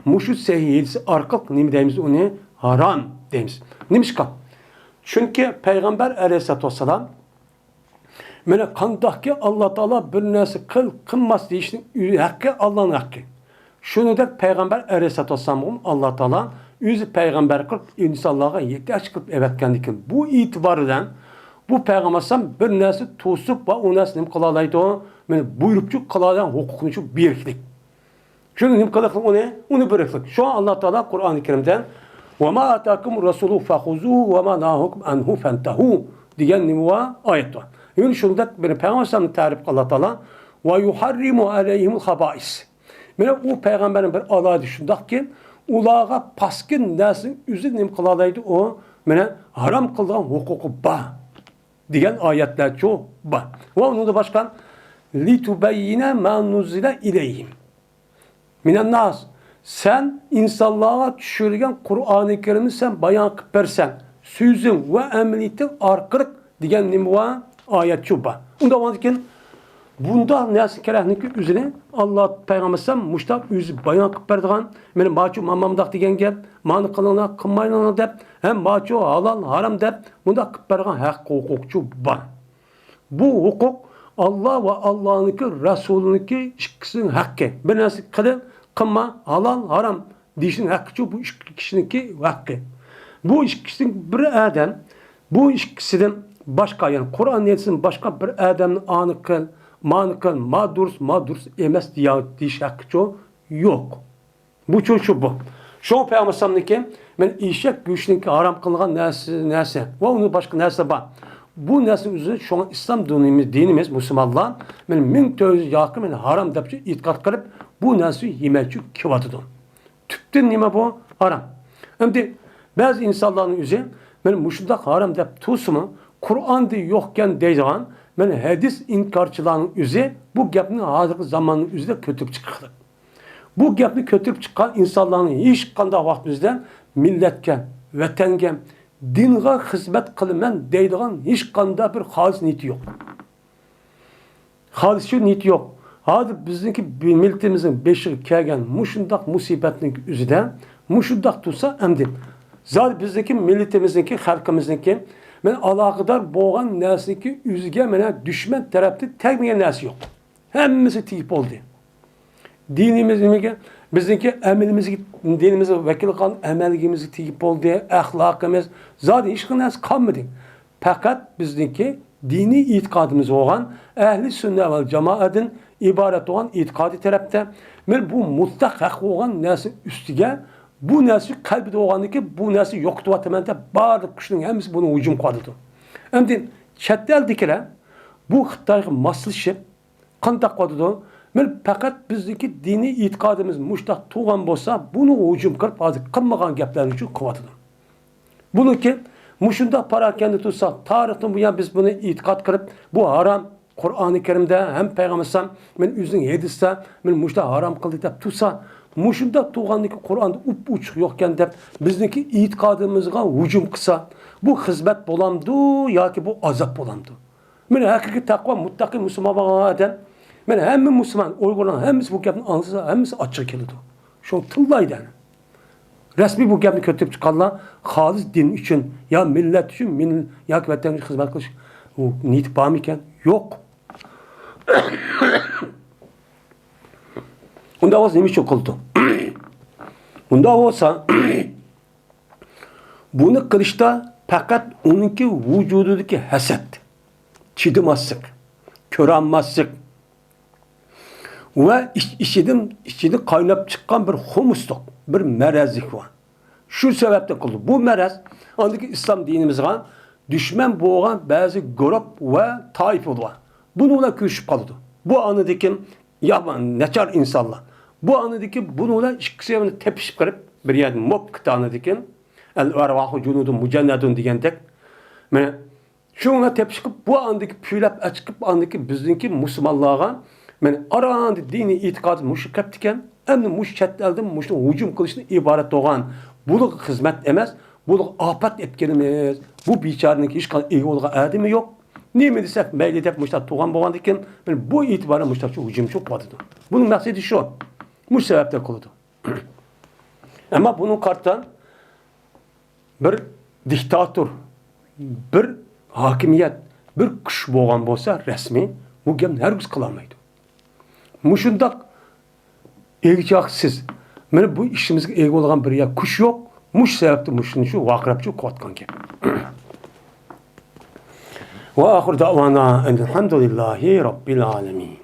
muşut sehiyelisi arkak nemi deyimiz onu haram deyimiz. Neymiş ka? Çünkü Peygamber Aleyhisselatü Vesselam mene kandaki Allah Teala bir nesi kılmaz deyişin hakkı Allah'ın hakkı. Şunu da Peygamber Aleyhisselatü Vesselam Allah Teala yüzü Peygamber kılıp insanlığa ihtiyaç kılıp evetkendikin. Bu itibarıyla bu Peygamber bir nesi tusup ve o nesi nim kılalaydı o buyrupçu kılayan hukukunu şu biriklik. Şunu nim kılayan o ne? Onu biriklik. Şu an Allah Teala Kur'an-ı Kerim'den وَمَا أَتَاكُمْ رَسُولُ فَخُزُوهُ وَمَا نَاهُكُمْ عَنْهُ فَانْتَهُوا diyen nim var ayet var. Yani şunda bir Peygamber'in tarif Allah Teala ve yuharrimu aleyhimul habais. Mene o peygamberin bir aladı şundak ki ulağa paskin nesin üzü nim kılalaydı o mene haram kıldıgan hukuku ba diyen ayetler çoğu ba. Ve onu da başkan litubeyyine ma nuzile ileyhim. Minen nas sen insanlığa düşürgen Kur'an-ı Kerim'i sen bayan kıpersen sözün ve emniyetin arkırık diyen nimva ayet çoğu ba. Onda vandikin bunda neyse kerahninki üzerine Allah Peygamber sen muştak yüzü bayan kıperdiğen benim maço mamamdak diyen gel manı kılına kılmayına dep hem maço halal haram dep bunda kıperdiğen hak hukukçu var. Bu hukuk Allah ve Allah'ınki Resulü'nünki ikisinin hakkı. Bir neyse kılın kılma halal haram dişin hakkı bu iki kişininki hakkı. Bu ikisinin bir adam bu ikisinin başka yani Kur'an neysin başka bir adamın anı kıl manıkın madurs emes diye diş hakkı yok. Bu çoğu bu. Şu peygamber'deki men işek güçlünki haram kılgan neyse. Ve onun başka neyse var. Bu neyse üzerine şu an İslam dinimiz Müslümanlar men min töz yakın men haram depçi itikat kılıp bu neyse yemekçi kivatıdır. Tüpten nime bu haram. Şimdi bazı insanların üzerine men muşundak haram dep tusumu Kur'an'da yokken deydiğin men hadis inkarçılarının üzeri bu gapni hazırki zamanın üzerinde kötüp çıkardı. Bu gapni kötüp çıkan insanların hiç kanda vaktimizden milletken, vatangen, dinge hizmet kılmen deydiğin hiç kanda bir halis niyeti yok. Halis şu niyeti yok. Hadi bizimki milletimizin beşiği kelgen muşundak musibetinin üzerinde muşundak tutsa emdi. Zaten bizdeki milletimizdeki, halkımızdaki men alakadar boğan nesniki üzge mene düşman tarafta tekmeyen nesi yok. Hemmisi tiyip oldu. Dinimizde bizdeki emelimizi dinimize vekil kan emelimizi tiyip oldu. Ahlakımız zaten hiç nes kalmadı. Fakat bizdeki dini itikadımız olan ehli sünnet vel cemaatın ibaret olan itikadi tarafta men bu mutlak hak olan nesi üstüge bu nesli kalbide olanı ki bu nesli yoktu vatemende bazı kuşların hepsi bunu hücum koydu. Şimdi çetteldikler bu Xitayga maslışıp kandak koydu. Men fakat bizdeki dini itikadımız muştak tuğan bolsa bunu hücum kılıp bazı kılmagan gaplar için koydu. Bunu ki muşunda para kendi tutsa tarihten bu yan biz bunu itikat kılıp bu haram Kur'an-ı Kerim'de hem Peygamber men üzün hadiste men muşta haram kıldı dep tutsa muşunda tuğandaki Kur'an'da uç yokken dep bizdeki itikadımızga hücum kısa bu hizmet bolamdı ya ki bu azap bolamdı. Men hakiki takva muttaki Müslüman adam men hem Müslüman uygulanan hemisi bu gapni anlasa hemisi açık keldi. Şu tıllaydı. Resmi bu gapni kötüp çıkanlar halis din için ya millet için ya ki vatan için hizmet kılış o niyet var mı iken yok. Onda olsa neymiş çok oldu. Onda olsa bunu kılışta fakat onunki vücudundaki haset, çiğdemazlık, körenmezlik ve içinde kaynap çıkan bir humusluk, bir merezlik var. Şu sebeple kıldı. Bu merez, andaki İslam dinimizde düşman boğan bazı grup ve taif var. Bununla küçük kaldı. Bu anıdaki yaman, neçar insanlar. Bu anıdaki bununla ikisi tepişip kırıp bir yerde mob kıtanıdaki el-arvahu cunudun mucennedun diyen tek. Şuna tepişip bu andaki püylep açıkıp andaki bizdeki Müslümanlığa arandı dini itikadı müşrikep diken hem müşçetteldim müşrik hücum kılışını ibaret olan buluk hizmet emez, buluk afet etkenimiz. Bu biçarenin hiç iyi olga ademi yok. Niye mi desek meylidep müştak tuğan boğan diken bu itibarı müştak çok hücum çok vardı. Bunun maksidi şu. Muş sebepte kılıdı. Ama bunun karttan bir diktatör, bir hakimiyet, bir kuş boğan olsa resmi bu gem herkes kılamaydı. Muşundak eğicaksız. Yani bu işimizde eği olan bir ya kuş yok. Muş sebepte muşun şu vakrapçı kuatkan gem. Ve ahir davana enelhamdülillahi rabbil alemin.